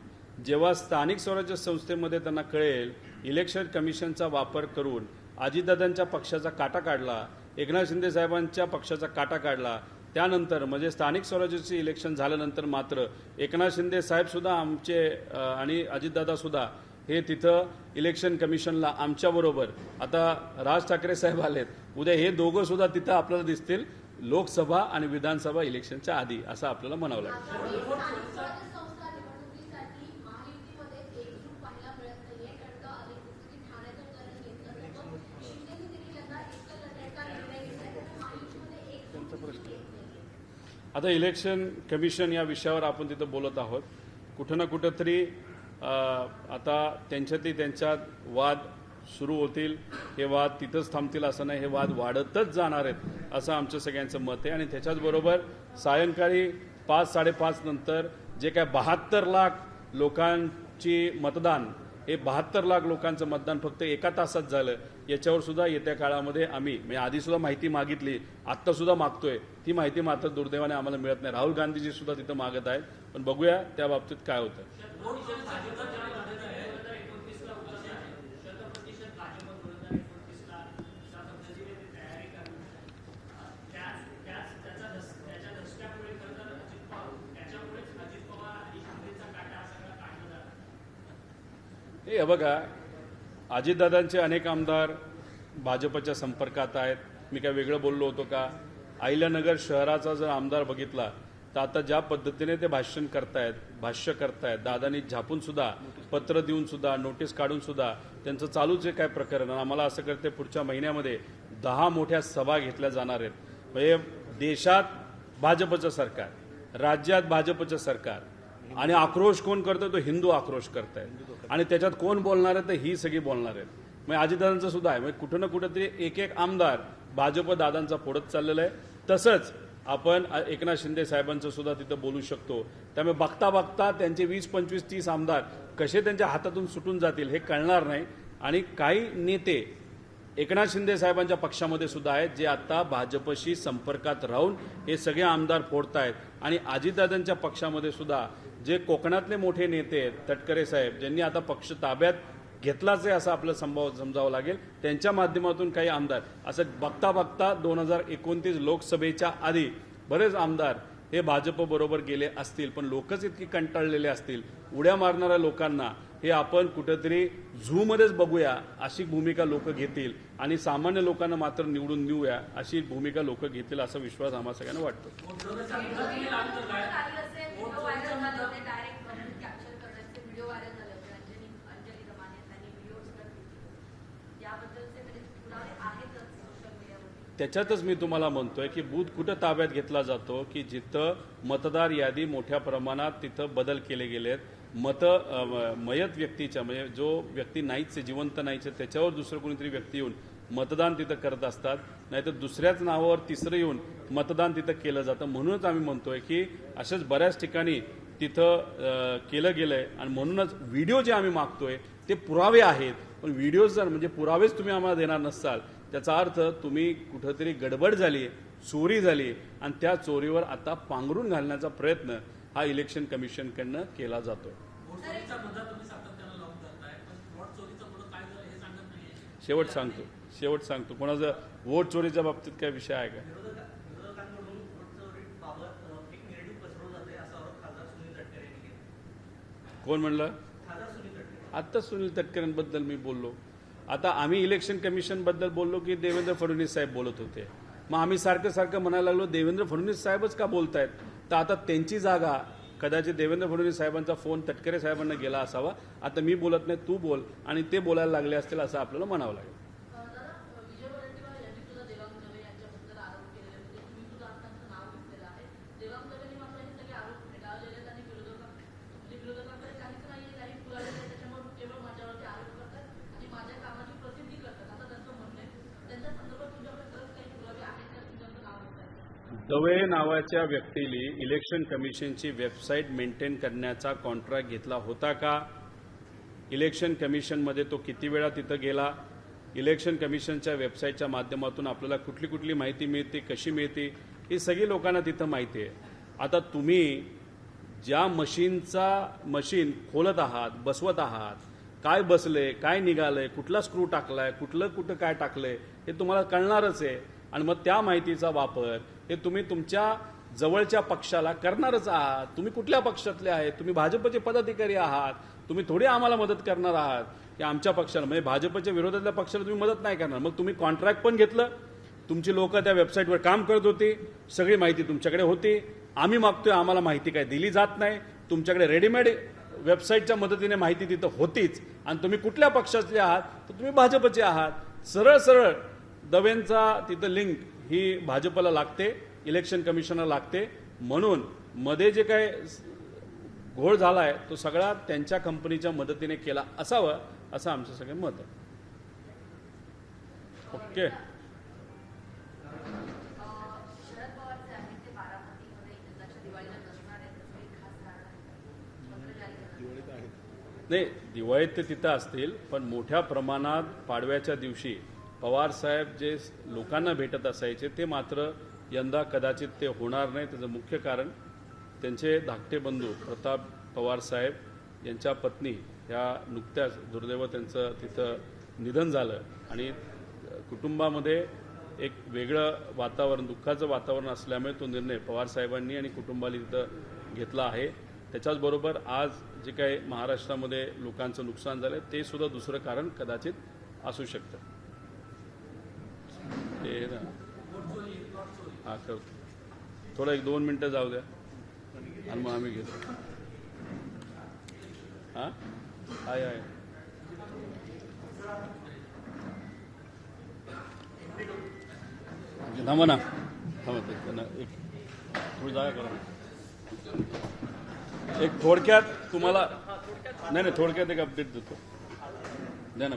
जेव्हा स्थानिक स्वराज्य संस्थेमध्ये त्यांना कळेल इलेक्शन कमिशनचा वापर करून अजितदादांच्या पक्षाचा काटा काढला, एकनाथ शिंदे साहेबांच्या पक्षाचा काटा काढला, त्यानंतर म्हणजे स्थानिक स्वराज्याचे इलेक्शन झाल्यानंतर मात्र एकनाथ शिंदे साहेब सुद्धा आमचे आणि अजितदादा सुद्धा हे तिथं इलेक्शन कमिशनला आमच्याबरोबर, आता राज ठाकरे साहेब आलेत, उद्या हे दोघं सुद्धा तिथं आपल्याला दिसतील लोकसभा आणि विधानसभा इलेक्शनच्या आधी, असं आपल्याला म्हणावं लागेल. आता इलेक्शन कमिशन या विषयावर आपण तिथं बोलत आहोत. कुठं ना कुठं तरी आता त्यांच्यात वाद सुरू होतील. हे वाद तिथंच थांबतील असं नाही, हे वाद वाढतच जाणार आहेत असं आमचं सगळ्यांचं मत आहे. आणि त्याच्याचबरोबर सायंकाळी 5-5:30 नंतर जे काय 72 लाख लोकांची मतदान, हे 72 लाख लोकांचं मतदान फक्त एका तासात झालं. याच्यावर सुद्धा येत्या काळामध्ये आम्ही म्हणजे आधी सुद्धा माहिती मागितली, आत्ता सुद्धा मागतोय, ती माहिती मात्र दुर्दैवाने आम्हाला मिळत नाही. राहुल गांधीजी सुद्धा तिथं मागत आहेत, पण बघूया त्या बाबतीत काय होतं. हे बघा, अजितदादांचे अनेक आमदार भाजपच्या संपर्कात आहेत. मी काय वेगळं बोललो होतो का? अहिल्यानगर शहराचा जर आमदार बघितला तर आता ज्या पद्धतीने ते भाष्य करतायत, दादांनी झापून सुद्धा, पत्र देऊन सुद्धा, नोटीस काढून सुद्धा त्यांचं चालूच आहे काय प्रकरण. आम्हाला असं करते पुढच्या महिन्यामध्ये 10 मोठ्या सभा घेतल्या जाणार आहेत. म्हणजे देशात भाजपचं सरकार, राज्यात भाजपचं सरकार, आणि आक्रोश कोण करतोय? तो हिंदू आक्रोश करतायत. आणि त्याच्यात कोण बोलणार आहे? तर ही सगळी बोलणार आहेत. म्हणजे अजितदादांचं सुद्धा आहे. म्हणजे कुठं ना कुठं तरी एक आमदार भाजप दादांचा फोडत चाललेला आहे. तसंच आपण एकनाथ शिंदे साहेबांचं सुद्धा तिथं बोलू शकतो. त्यामुळे बघता बघता त्यांचे 20, 25, 30 आमदार कसे त्यांच्या हातातून सुटून जातील हे कळणार नाही. आणि काही नेते एकनाथ शिंदे साहेबांच्या पक्षामध्ये सुद्धा आहेत जे आता भाजपशी संपर्कात राहून हे सगळे आमदार फोडतायत. आणि अजितदादांच्या पक्षामध्ये सुद्धा जे कोकणातले मोठे नेते आहेत, तटकरे साहेब, ज्यांनी आता पक्ष ताब्यात घेतलाच आहे असं आपलं समजावं लागेल, त्यांच्या माध्यमातून काही आमदार असं बघता बघता 2029 लोकसभेच्या आधी बरेच आमदार हे भाजप बरोबर गेले असतील. पण लोकच इतकी कंटाळलेले असतील, उड्या मारणाऱ्या लोकांना हे आपण कुठेतरी झूमध्येच बघूया अशी भूमिका लोक घेतील आणि सामान्य लोकांना मात्र निवडून देऊया अशी भूमिका लोक घेतील असा विश्वास आम्हाला सगळ्यांना वाटतो. त्याच्यातच मी तुम्हाला म्हणतोय की बूथ कुठं ताब्यात घेतला जातो की जिथं मतदार यादी मोठ्या प्रमाणात तिथं बदल केले गेलेत. मयत व्यक्तीच्या म्हणजे जो व्यक्ती नाहीच आहे, जिवंत नाहीच आहे, त्याच्यावर दुसरं कोणीतरी व्यक्ती येऊन मतदान तिथं करत असतात, नाहीतर दुसऱ्याच नावावर तिसरं येऊन मतदान तिथं केलं जातं. म्हणूनच आम्ही म्हणतोय की अशाच बऱ्याच ठिकाणी तिथं केलं गेलंय आणि म्हणूनच व्हिडिओ जे आम्ही मागतोय ते पुरावे आहेत. पण व्हिडिओ जर म्हणजे पुरावेच तुम्ही आम्हाला देणार नसाल त्याचा अर्थ तुम्ही कुठंतरी गडबड झाली, चोरी झाली आणि त्या चोरीवर आता पांघरून घालण्याचा प्रयत्न हा इलेक्शन कमिशनकडनं केला जातो. शेवट सांगतो कोणाचं वोट चोरीच्या बाबतीत काय विषय आहे का? कोण म्हणलं? आता सुनील तटकरेंबद्दल मी बोललो. आता आम्ही इलेक्शन कमिशन बद्दल बोललो की देवेंद्र फडणवीस साहेब बोलत होते. मग आम्ही सारखं म्हणायला लागलो देवेंद्र फडणवीस साहेबच का बोलतायत. तर आता त्यांची जागा कदाचित देवेंद्र फडणवीस साहेबांचा फोन तटकरे साहेबांना गेला असावा. आता मी बोलत नाही, तू बोल, आणि ते बोलायला लागले असतील असं आपल्याला म्हणावं लागेल. दवे नावाच्या व्यक्तीने इलेक्शन कमिशनची वेबसाईट मेंटेन करण्याचा कॉन्ट्रॅक्ट घेतला होता का? इलेक्शन कमिशनमध्ये तो किती वेळा तिथं गेला? इलेक्शन कमिशनच्या वेबसाईटच्या माध्यमातून आपल्याला कुठली कुठली माहिती मिळते, कशी मिळते, ही सगळी लोकांना तिथं माहिती आहे. आता तुम्ही ज्या मशीन खोलत आहात, बसवत आहात, काय बसले, काय निघालंय, कुठला स्क्रू टाकलाय, कुठं काय टाकलंय हे तुम्हाला कळणारच आहे. आणि मग त्या माहितीचा वापर हे तुम्ही तुमच्या जवळच्या पक्षाला करणारच आहात. तुम्ही कुठल्या पक्षातले आहेत? तुम्ही भाजपचे पदाधिकारी आहात. तुम्ही थोडी आम्हाला मदत करणार आहात की आमच्या पक्षाला, म्हणजे भाजपच्या विरोधातल्या पक्षाला तुम्ही मदत नाही करणार. मग तुम्ही कॉन्ट्रॅक्ट पण घेतलं, तुमची लोक त्या वेबसाईटवर काम करत होती, सगळी माहिती तुमच्याकडे होती. आम्ही मागतोय आम्हाला माहिती काय दिली जात नाही. तुमच्याकडे रेडीमेड वेबसाईटच्या मदतीने माहिती तिथं होतीच. आणि तुम्ही कुठल्या पक्षातले आहात? तर तुम्ही भाजपचे आहात. सरळ दवेंचा तिथं लिंक ही भाजपला लागते, इलेक्शन कमिशनला लागते. म्हणून मध्ये जे काय घोळ झालाय तो सगळा त्यांच्या कंपनीच्या मदतीने केला असावं असं आमचं सगळं मत आहे. ओके. नाही, दिवाळीत ते तिथं असतील, पण मोठ्या प्रमाणात पाडव्याच्या दिवशी पवार साहेब जे लोकांना भेटत असायचे ते मात्र यंदा कदाचित ते होणार नाही. त्याचं मुख्य कारण त्यांचे धाकटे बंधू प्रताप पवार साहेब यांच्या पत्नी ह्या नुकत्याच दुर्दैव त्यांचं तिथं निधन झालं आणि कुटुंबामध्ये एक वेगळं वातावरण, दुःखाचं वातावरण असल्यामुळे तो निर्णय पवार साहेबांनी आणि कुटुंबाला तिथं घेतला आहे. त्याच्याचबरोबर आज जे काही महाराष्ट्रामध्ये लोकांचं नुकसान झालं ते सुद्धा दुसरं कारण कदाचित असू शकतं. ते ना हा करतो, थोडं 1-2 मिनटं जाऊ द्या आणि मग आम्ही घेतो. हां आहे थांबा ना, थांबा एक थोडी जागा करा. एक थोडक्यात तुम्हाला नाही थोडक्यात एक अपडेट देतो. द्या ना.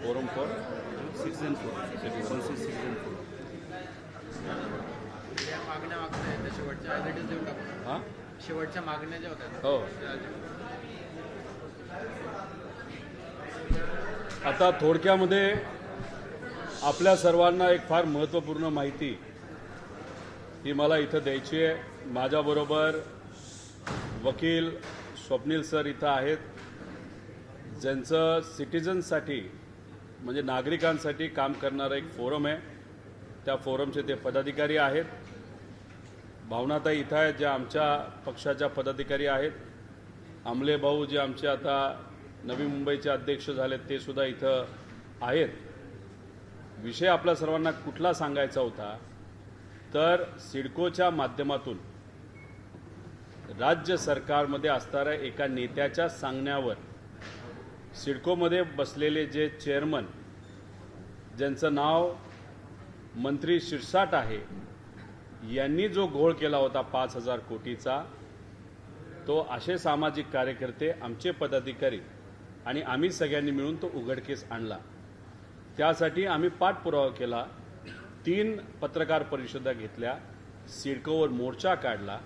फोरम फॉर सिटीजन मागण्या मागताय शेवटच्या देऊन टाकू. हां शेवटच्या मागण्या ज्या होत्या हो. आता थोडक्यामध्ये आपल्या सर्वांना एक फार महत्त्वपूर्ण माहिती ही मला इथं द्यायची आहे. माझ्याबरोबर वकील स्वप्नील सर इथं आहेत, ज्यांचं सिटीजनसाठी म्हणजे नागरिकांसाठी काम करणारं एक फोरम आहे. त्या फोरमचे ते पदाधिकारी आहेत. भावनाताई इथं आहेत ज्या आमच्या पक्षाच्या पदाधिकारी आहेत. आमले भाऊ जे आमचे आता नवी मुंबईचे अध्यक्ष झालेत ते सुद्धा इथं आहेत. विषय आपल्या सर्वांना कुठला सांगायचा होता तर सिडकोच्या माध्यमातून राज्य सरकारमध्ये असणाऱ्या एका नेत्याच्या सांगण्यावर सिडकोमध्ये बसलेले जे चेअरमन ज्यांचं नाव मंत्री शिरसाट आहे यांनी जो घोळ केला होता 5,000 कोटीचा, तो असे सामाजिक कार्यकर्ते, आमचे पदाधिकारी आणि आम्ही सगळ्यांनी मिळून तो उघडकीस आणला. त्यासाठी आम्ही पाठपुरावा केला, 3 पत्रकार परिषदा घेतल्या, सिडकोवर मोर्चा काढला.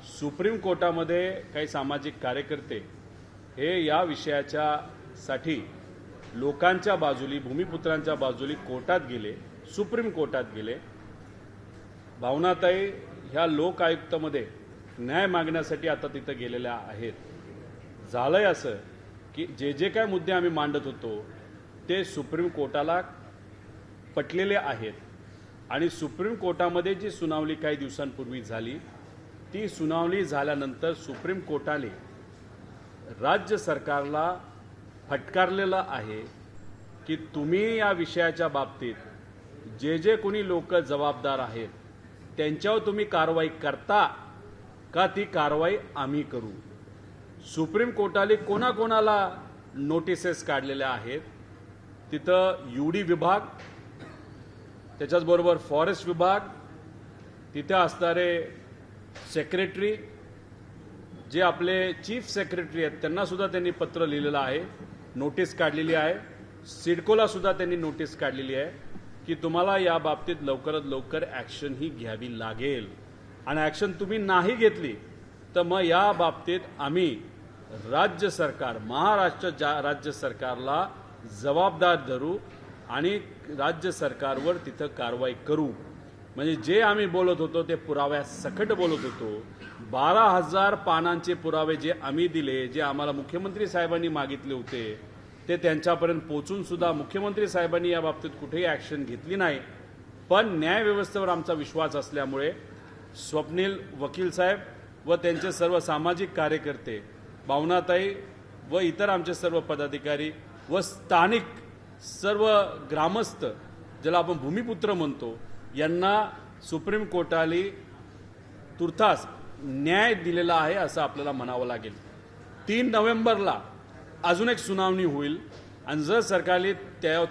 सुप्रीम कोर्टामध्ये काही सामाजिक कार्यकर्ते हे या विषयाच्या साठी लोकांच्या बाजूली, भूमिपुत्रांच्या बाजूली कोर्टात गेले, सुप्रीम कोर्टात गेले. भावनाताई ह्या लोक आयुक्तामध्ये न्याय मागण्यासाठी आता तिथं गेलेल्या आहेत. झालंय असं की जे काय मुद्दे आम्ही मांडत होतो ते सुप्रीम कोर्टाला पटलेले आहेत आणि सुप्रीम कोर्टामध्ये जी सुनावणी काही दिवसांपूर्वी झाली ती सुनावणी झाल्यानंतर सुप्रीम कोर्टाने राज्य सरकारला फटकारलेलं आहे की तुम्ही या विषयाच्या बाबतीत जे कोणी लोक जबाबदार आहेत त्यांच्यावर तुम्ही कारवाई करता का ती कारवाई आम्ही करू. सुप्रीम कोर्टाने कोणाकोणाला नोटिसेस काढलेल्या आहेत तिथं UD विभाग, त्याच्याचबरोबर फॉरेस्ट विभाग, तिथे असणारे सेक्रेटरी, जे आपले चीफ सेक्रेटरी आहेत त्यांना सुद्धा त्यांनी पत्र लिहिलेलं आहे, नोटीस काढलेली आहे. सिडकोला सुद्धा त्यांनी नोटीस काढलेली आहे की तुम्हाला या बाबतीत लवकरात लवकर ॲक्शन ही घ्यावी लागेल आणि ॲक्शन तुम्ही नाही घेतली तर मग या बाबतीत आम्ही राज्य सरकार, महाराष्ट्र राज्य सरकारला जबाबदार धरू आणि राज्य सरकारवर तिथं कारवाई करू. म्हणजे जे आम्ही बोलत होतो ते पुराव्यासकट बोलत होतो. 12,000 पानांचे पुरावे जे आम्ही दिले, जे आम्हाला मुख्यमंत्री साहेबांनी मागितले होते ते त्यांच्यापर्यंत पोहोचून सुद्धा मुख्यमंत्री साहेबांनी या बाबतीत कुठेही ॲक्शन घेतली नाही. पण न्यायव्यवस्थेवर आमचा विश्वास असल्यामुळे स्वप्नील वकील साहेब व त्यांचे सर्व सामाजिक कार्यकर्ते, भावनाताई व इतर आमचे सर्व पदाधिकारी व स्थानिक सर्व ग्रामस्थ, ज्याला आपण भूमिपुत्र म्हणतो, यांना सुप्रीम कोर्टाने तुर्तास न्याय दिलेला आहे असं आपल्याला म्हणावं लागेल. 3 नोव्हेंबरला अजून एक सुनावणी होईल आणि जर सरकारने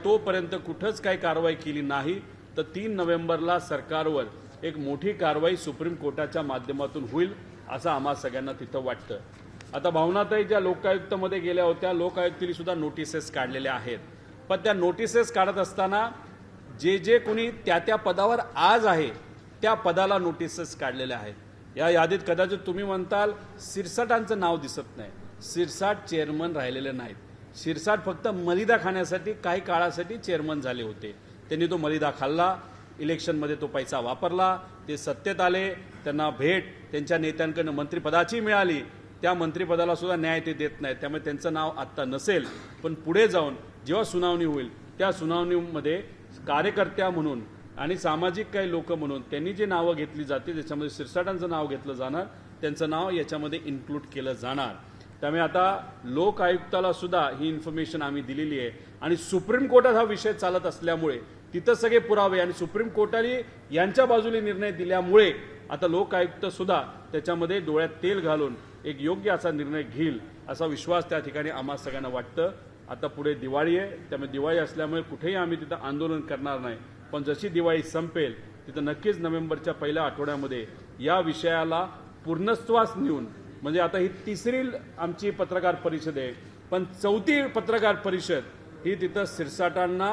तोपर्यंत कुठंच काही कारवाई केली नाही तर 3 नोव्हेंबरला सरकारवर एक मोठी कारवाई सुप्रीम कोर्टाच्या माध्यमातून होईल असं आम्हा सगळ्यांना तिथं वाटतं. आता भावनाताई ज्या लोकायुक्तामध्ये गेल्या होत्या, लोकायुक्तांनी सुद्धा नोटिसेस काढलेल्या आहेत. पण त्या नोटिसेस काढत असताना जे कोणी त्या पदावर आज आहे त्या पदाला नोटिसेस काढलेल्या आहेत. या यादीत कदाचित तुम्ही म्हणताल शिरसाटांचं नाव दिसत नाही. शिरसाट चेअरमन राहिलेले नाहीत. शिरसाट फक्त मलिदा खाण्यासाठी काही काळासाठी चेअरमन झाले होते. त्यांनी तो मलिदा खाल्ला, इलेक्शनमध्ये तो पैसा वापरला, ते सत्तेत आले, त्यांना भेट त्यांच्या नेत्यांकडून मंत्रिपदाची मिळाली, त्या मंत्रिपदाला सुद्धा न्याय ते देत नाहीत. त्यामुळे त्यांचं नाव आत्ता नसेल, पण पुढे जाऊन जेव्हा सुनावणी होईल त्या सुनावणीमध्ये कार्यकर्त्या म्हणून आणि सामाजिक काही लोक म्हणून त्यांनी जे नावं घेतली जातील त्याच्यामध्ये शिरसाटांचं नाव घेतलं जाणार, त्यांचं नाव याच्यामध्ये इन्क्लूड केलं जाणार. त्यामुळे आता लोक आयुक्ताला सुद्धा ही इन्फॉर्मेशन आम्ही दिलेली आहे आणि सुप्रीम कोर्टात हा विषय चालत असल्यामुळे तिथं सगळे पुरावे आणि सुप्रीम कोर्टाने यांच्या बाजूने निर्णय दिल्यामुळे आता लोक आयुक्त सुद्धा त्याच्यामध्ये डोळ्यात तेल घालून एक योग्य असा निर्णय घेईल असा विश्वास त्या ठिकाणी आम्हा सगळ्यांना वाटतं. आता पुढे दिवाळी आहे, त्यामुळे दिवाळी असल्यामुळे कुठेही आम्ही तिथं आंदोलन करणार नाही. पण जशी दिवाळी संपेल तिथं नक्कीच नोव्हेंबरच्या पहिल्या आठवड्यामध्ये या विषयाला पूर्णत्वास नेऊन, म्हणजे आता ही 3री आमची पत्रकार परिषद आहे, पण 4थी पत्रकार परिषद ही तिथं शिरसाटांना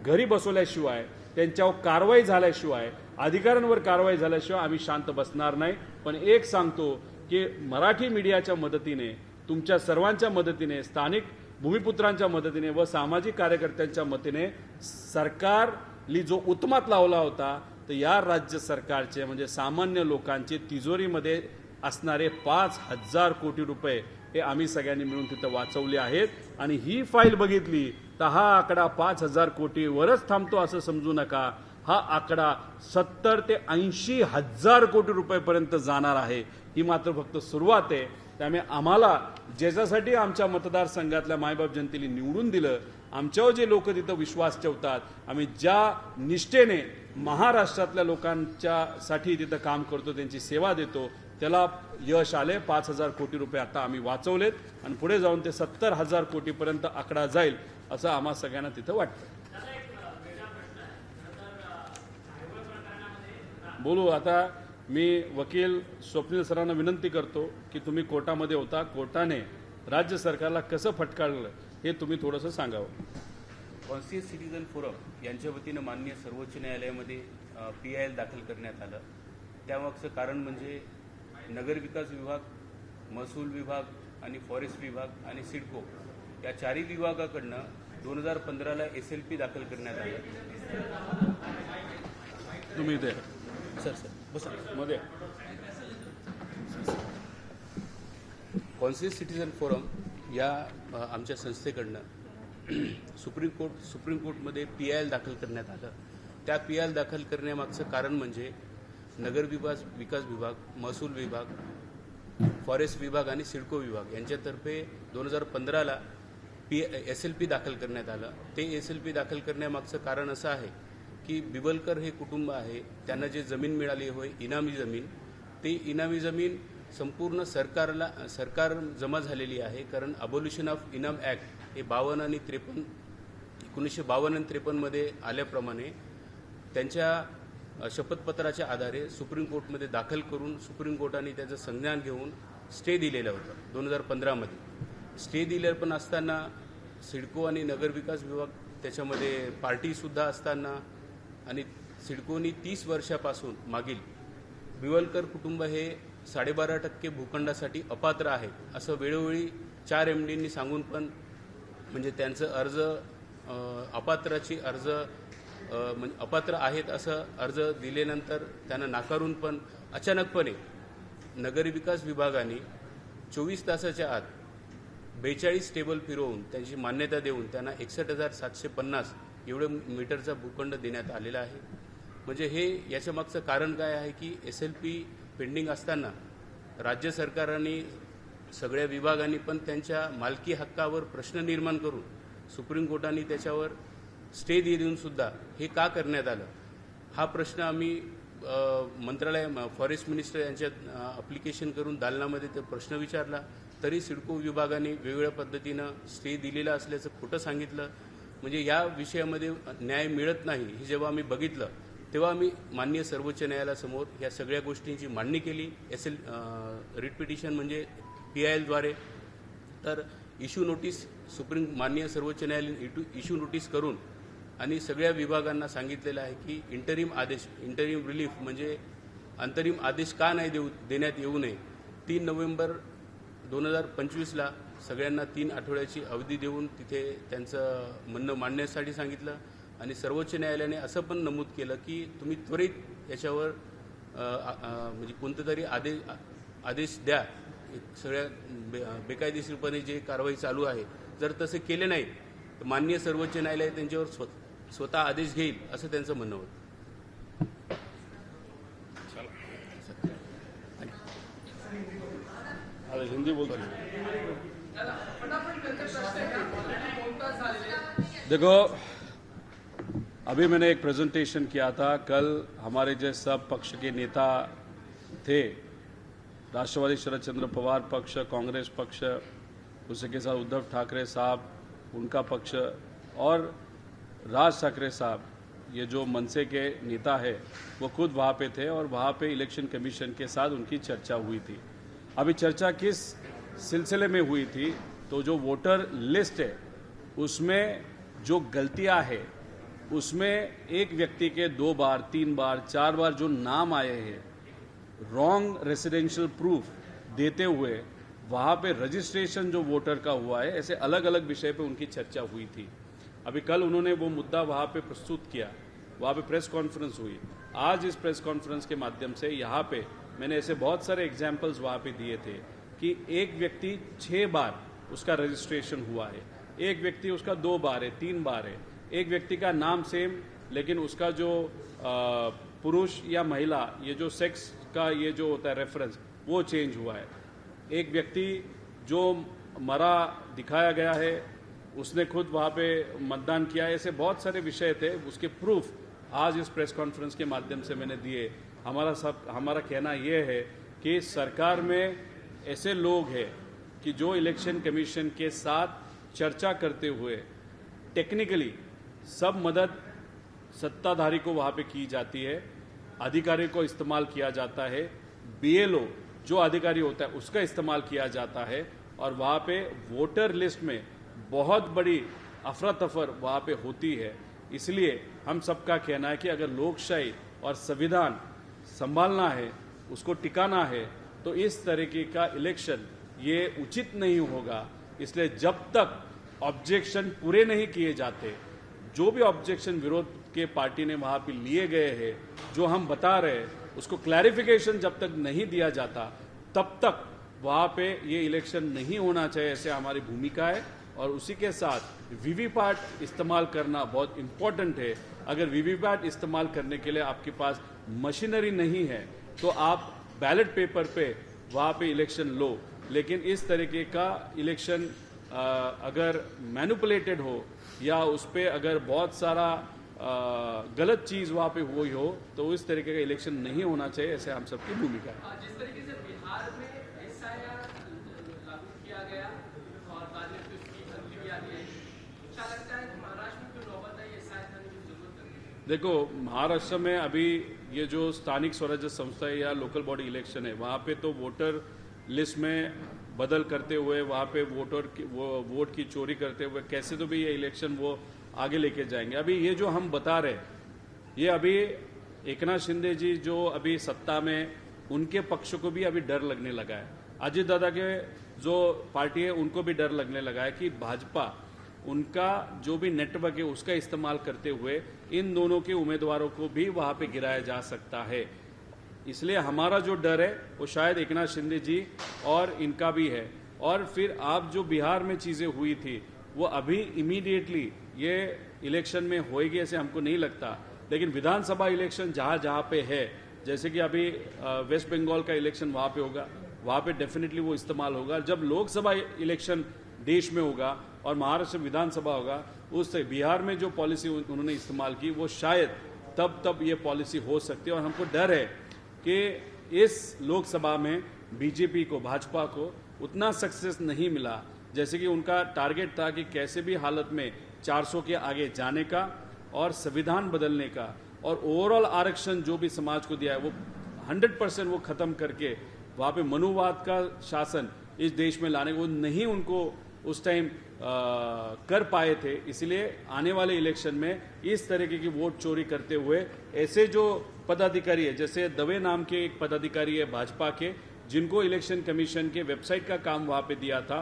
घरी बसवल्याशिवाय, त्यांच्यावर कारवाई झाल्याशिवाय, अधिकाऱ्यांवर कारवाई झाल्याशिवाय आम्ही शांत बसणार नाही. पण एक सांगतो की मराठी मीडियाच्या मदतीने, तुमच्या सर्वांच्या मदतीने, स्थानिक भूमिपुत्रांच्या मदतीने व सामाजिक कार्यकर्त्यांच्या मदतीने सरकारली जो उत्मात लावला होता तर या राज्य सरकारचे म्हणजे सामान्य लोकांचे तिजोरीमध्ये असणारे 5,000 कोटी रुपये हे आम्ही सगळ्यांनी मिळून तिथं वाचवले आहेत. आणि ही फाईल बघितली तर हा आकडा 5,000 कोटीवरच थांबतो असं समजू नका. हा आकडा 70 ते 80,000 कोटी रुपयेपर्यंत जाणार आहे. ही मात्र फक्त सुरुवात आहे. त्यामुळे आम्हाला ज्याच्यासाठी आमच्या मतदारसंघातल्या मायबाप जनतेने निवडून दिलं, आमच्यावर जे लोक तिथं विश्वास ठेवतात, आम्ही ज्या निष्ठेने महाराष्ट्रातल्या लोकांच्या साठी तिथं काम करतो, त्यांची सेवा देतो, त्याला यश आले. 5,000 कोटी रुपये आता आम्ही वाचवलेत आणि पुढे जाऊन ते 70,000 कोटीपर्यंत आकडा जाईल असं आम्हा सगळ्यांना तिथं वाटतं. बोलू आता. मी वकील स्वप्नील सरांना विनंती करतो की तुम्ही कोर्टामध्ये होता, कोर्टाने राज्य सरकारला कसं फटकारलं हे तुम्ही थोडंसं सांगावं. कॉन्शियस सिटीजन फोरम यांच्या वतीनं माननीय सर्वोच्च न्यायालयामध्ये PIL दाखल करण्यात आलं. त्यामागचं कारण म्हणजे नगरविकास विभाग, महसूल विभाग आणि फॉरेस्ट विभाग आणि सिडको या चारही विभागाकडनं 2015ला SLP दाखल करण्यात आलं. तुम्ही इथे सर बस मध्ये कॉन्शियस सिटीजन फोरम या आमच्या संस्थेकडनं सुप्रीम कोर्टमध्ये PIL दाखल करण्यात आलं. त्या PIL दाखल करण्यामागचं कारण म्हणजे नगरविकास विभाग, महसूल विभाग, फॉरेस्ट विभाग आणि सिडको विभाग यांच्यातर्फे 2015ला SLP दाखल करण्यात आलं. ते SLP दाखल करण्यामागचं कारण असं आहे की बिबलकर हे कुटुंब आहे, त्यांना जे जमीन मिळाली होय इनामी जमीन, ते इनामी जमीन संपूर्ण सरकार जमा झालेली आहे. कारण अबोल्युशन ऑफ इनाम ॲक्ट हे 52 आणि 53 1952 आणि 53 मध्ये आल्याप्रमाणे त्यांच्या शपथपत्राच्या आधारे सुप्रीम कोर्टमध्ये दाखल करून सुप्रीम कोर्टाने त्याचं संज्ञान घेऊन स्टे दिलेलं होतं 2015 मध्ये. स्टे दिलेलं पण असताना सिडको आणि नगरविकास विभाग त्याच्यामध्ये पार्टीसुद्धा असताना आणि सिडकोनी 30 वर्षापासून मागील बिवलकर कुटुंब हे 12.5% भूखंडासाठी अपात्र आहे असं वेळोवेळी 4 MDंनी सांगून पण म्हणजे त्यांचं अर्ज अपात्राची अर्ज म्हणजे अपात्र आहेत असं अर्ज दिल्यानंतर त्यांना नाकारून पण अचानकपणे नगरविकास विभागाने 24 तासाच्या आत 42 टेबल फिरवून त्यांची मान्यता देऊन त्यांना 61,750 एवढं मीटरचा भूखंड देण्यात आलेला आहे. म्हणजे हे याच्या मागचं कारण काय आहे की SLP पेंडिंग असताना राज्य सरकारने सगळ्या विभागांनी पण त्यांच्या मालकी हक्कावर प्रश्न निर्माण करून सुप्रीम कोर्टाने त्याच्यावर स्टे देऊन सुद्धा हे का करण्यात आलं हा प्रश्न आम्ही मंत्रालय फॉरेस्ट मिनिस्टर यांच्या अप्लिकेशन करून दालनामध्ये ते प्रश्न विचारला. तरी सिडको विभागाने वेगवेगळ्या पद्धतीनं स्टे दिलेला असल्याचं खोटं सांगितलं. म्हणजे या विषयामध्ये न्याय मिळत नाही हे जेव्हा आम्ही बघितलं तेव्हा आम्ही माननीय सर्वोच्च न्यायालयासमोर या सगळ्या गोष्टींची मांडणी केली. रिट पिटिशन म्हणजे PILद्वारे. तर इश्यू नोटीस माननीय सर्वोच्च न्यायालयाने इश्यू नोटीस करून आणि सगळ्या विभागांना सांगितलेलं आहे की इंटरिम रिलीफ म्हणजे अंतरिम आदेश का नाही देण्यात येऊ नये. 3 नोव्हेंबर 2025ला सगळ्यांना 3 आठवड्याची अवधी देऊन तिथे त्यांचं म्हणणं मांडण्यासाठी सांगितलं. आणि सर्वोच्च न्यायालयाने असं पण नमूद केलं की तुम्ही त्वरित याच्यावर म्हणजे कोणतं तरी आदेश द्या. सगळ्या बेकायदेशीरपणे जे कारवाई चालू आहे जर तसे केले नाही तर माननीय सर्वोच्च न्यायालय त्यांच्यावर स्वतः आदेश घेईल असं त्यांचं म्हणणं होतं. हिंदी बोलते देखो, अभी मैंने एक प्रेजेंटेशन किया था. कल हमारे जो सब पक्ष के नेता थे, राष्ट्रवादी शरद चंद्र पवार पक्ष, कांग्रेस पक्ष, उसी के साथ उद्धव ठाकरे साहब उनका पक्ष और राज ठाकरे साहब, ये जो मनसे के नेता है वो खुद वहाँ पे थे और वहाँ पे इलेक्शन कमीशन के साथ उनकी चर्चा हुई थी. अभी चर्चा किस सिलसिले में हुई थी तो जो वोटर लिस्ट है उसमें जो गलतियां है उसमें एक व्यक्ति के 2 बार 3 बार 4 बार जो नाम आए हैं रॉन्ग रेसिडेंशियल प्रूफ देते हुए वहाँ पे रजिस्ट्रेशन जो वोटर का हुआ है, ऐसे अलग अलग विषय पे उनकी चर्चा हुई थी. अभी कल उन्होंने वो मुद्दा वहाँ पे प्रस्तुत किया, वहाँ पे प्रेस कॉन्फ्रेंस हुई. आज इस प्रेस कॉन्फ्रेंस के माध्यम से यहाँ पे मैंने ऐसे बहुत सारे एग्जाम्पल्स वहाँ पे दिए थे कि एक व्यक्ति 6 बार उसका रजिस्ट्रेशन हुआ है, एक व्यक्ति उसका 2 बार है, 3 बार है, एक व्यक्ति का नाम सेम लेकिन उसका जो पुरुष या महिला ये जो सेक्स का ये जो होता है रेफरेंस वो चेंज हुआ है. एक व्यक्ति जो मरा दिखाया गया है, उसने खुद वहाँ पे मतदान किया, ऐसे बहुत सारे विषय थे। उसके प्रूफ आज इस प्रेस कॉन्फ्रेंस के माध्यम से मैंने दिए। हमारा कहना यह है कि सरकार में ऐसे लोग हैं कि जो इलेक्शन कमीशन के साथ चर्चा करते हुए टेक्निकली सब मदद सत्ताधारी को वहाँ पे की जाती है, अधिकारी को इस्तेमाल किया जाता है, बीएलओ जो अधिकारी होता है उसका इस्तेमाल किया जाता है, और वहाँ पे वोटर लिस्ट में बहुत बड़ी अफरा तफर वहाँ पे होती है। इसलिए हम सबका कहना है कि अगर लोकशाही और संविधान संभालना है, उसको टिकाना है, तो इस तरीके का इलेक्शन ये उचित नहीं होगा। इसलिए जब तक ऑब्जेक्शन पूरे नहीं किए जाते, जो भी ऑब्जेक्शन विरोध के पार्टी ने वहाँ पे लिए गए हैं, जो हम बता रहे हैं, उसको क्लैरिफिकेशन जब तक नहीं दिया जाता, तब तक वहाँ पे ये इलेक्शन नहीं होना चाहिए, ऐसे हमारी भूमिका है। और उसी के साथ वीवीपैट इस्तेमाल करना बहुत इंपॉर्टेंट है। अगर वीवीपैट इस्तेमाल करने के लिए आपके पास मशीनरी नहीं है, तो आप बैलेट पेपर पे वहाँ पे इलेक्शन लो, लेकिन इस तरीके का इलेक्शन अगर मैनिपुलेटेड हो या उस पर अगर बहुत सारा गलत चीज़ वहाँ पे हुई हो, तो इस तरीके का इलेक्शन नहीं होना चाहिए, ऐसे हम सबकी भूमिका है। जिस तरीके से बिहार में SIR लागू किया गया और बाद में फिर उसकी अंतिम भी आ गई, क्या लगता है कि महाराष्ट्र में क्यों नौबत आई SIR करने की जरूरत है? देखो, महाराष्ट्र में अभी ये जो स्थानिक स्वराज्य संस्था है या लोकल बॉडी इलेक्शन है, वहाँ पे तो वोटर लिस्ट में बदल करते हुए, वहाँ पे वोट की चोरी करते हुए कैसे तो भी ये इलेक्शन वो आगे लेके जाएंगे। अभी ये जो हम बता रहे, ये अभी एकनाथ शिंदे जी जो अभी सत्ता में, उनके पक्ष को भी अभी डर लगने लगा है। अजित दादा के जो पार्टी है उनको भी डर लगने लगा है कि भाजपा उनका जो भी नेटवर्क है उसका इस्तेमाल करते हुए इन दोनों के उम्मीदवारों को भी वहाँ पे गिराया जा सकता है। इसलिए हमारा जो डर है वो शायद एकनाथ शिंदे जी और इनका भी है। और फिर आप जो बिहार में चीज़ें हुई थी वो अभी इमीडिएटली ये इलेक्शन में होएगी ऐसे हमको नहीं लगता, लेकिन विधानसभा इलेक्शन जहाँ जहाँ पे है, जैसे कि अभी वेस्ट बंगाल का इलेक्शन वहाँ पे होगा, वहाँ पे डेफिनेटली वो इस्तेमाल होगा। जब लोकसभा इलेक्शन देश में होगा और महाराष्ट्र विधानसभा होगा, उस बिहार में जो पॉलिसी उन्होंने इस्तेमाल की वो शायद तब ये पॉलिसी हो सकती है। और हमको डर है कि इस लोकसभा में बीजेपी को, भाजपा को उतना सक्सेस नहीं मिला, जैसे कि उनका टारगेट था कि कैसे भी हालत में 400 के आगे जाने का और संविधान बदलने का, और ओवरऑल आरक्षण जो भी समाज को दिया है वो 100% वो खत्म करके वहाँ पे मनुवाद का शासन इस देश में लाने को नहीं उनको उस टाइम कर पाए थे। इसलिए आने वाले इलेक्शन में इस तरीके की वोट चोरी करते हुए ऐसे जो पदाधिकारी है, जैसे दवे नाम के एक पदाधिकारी है भाजपा के, जिनको इलेक्शन कमीशन के वेबसाइट का काम वहाँ पे दिया था,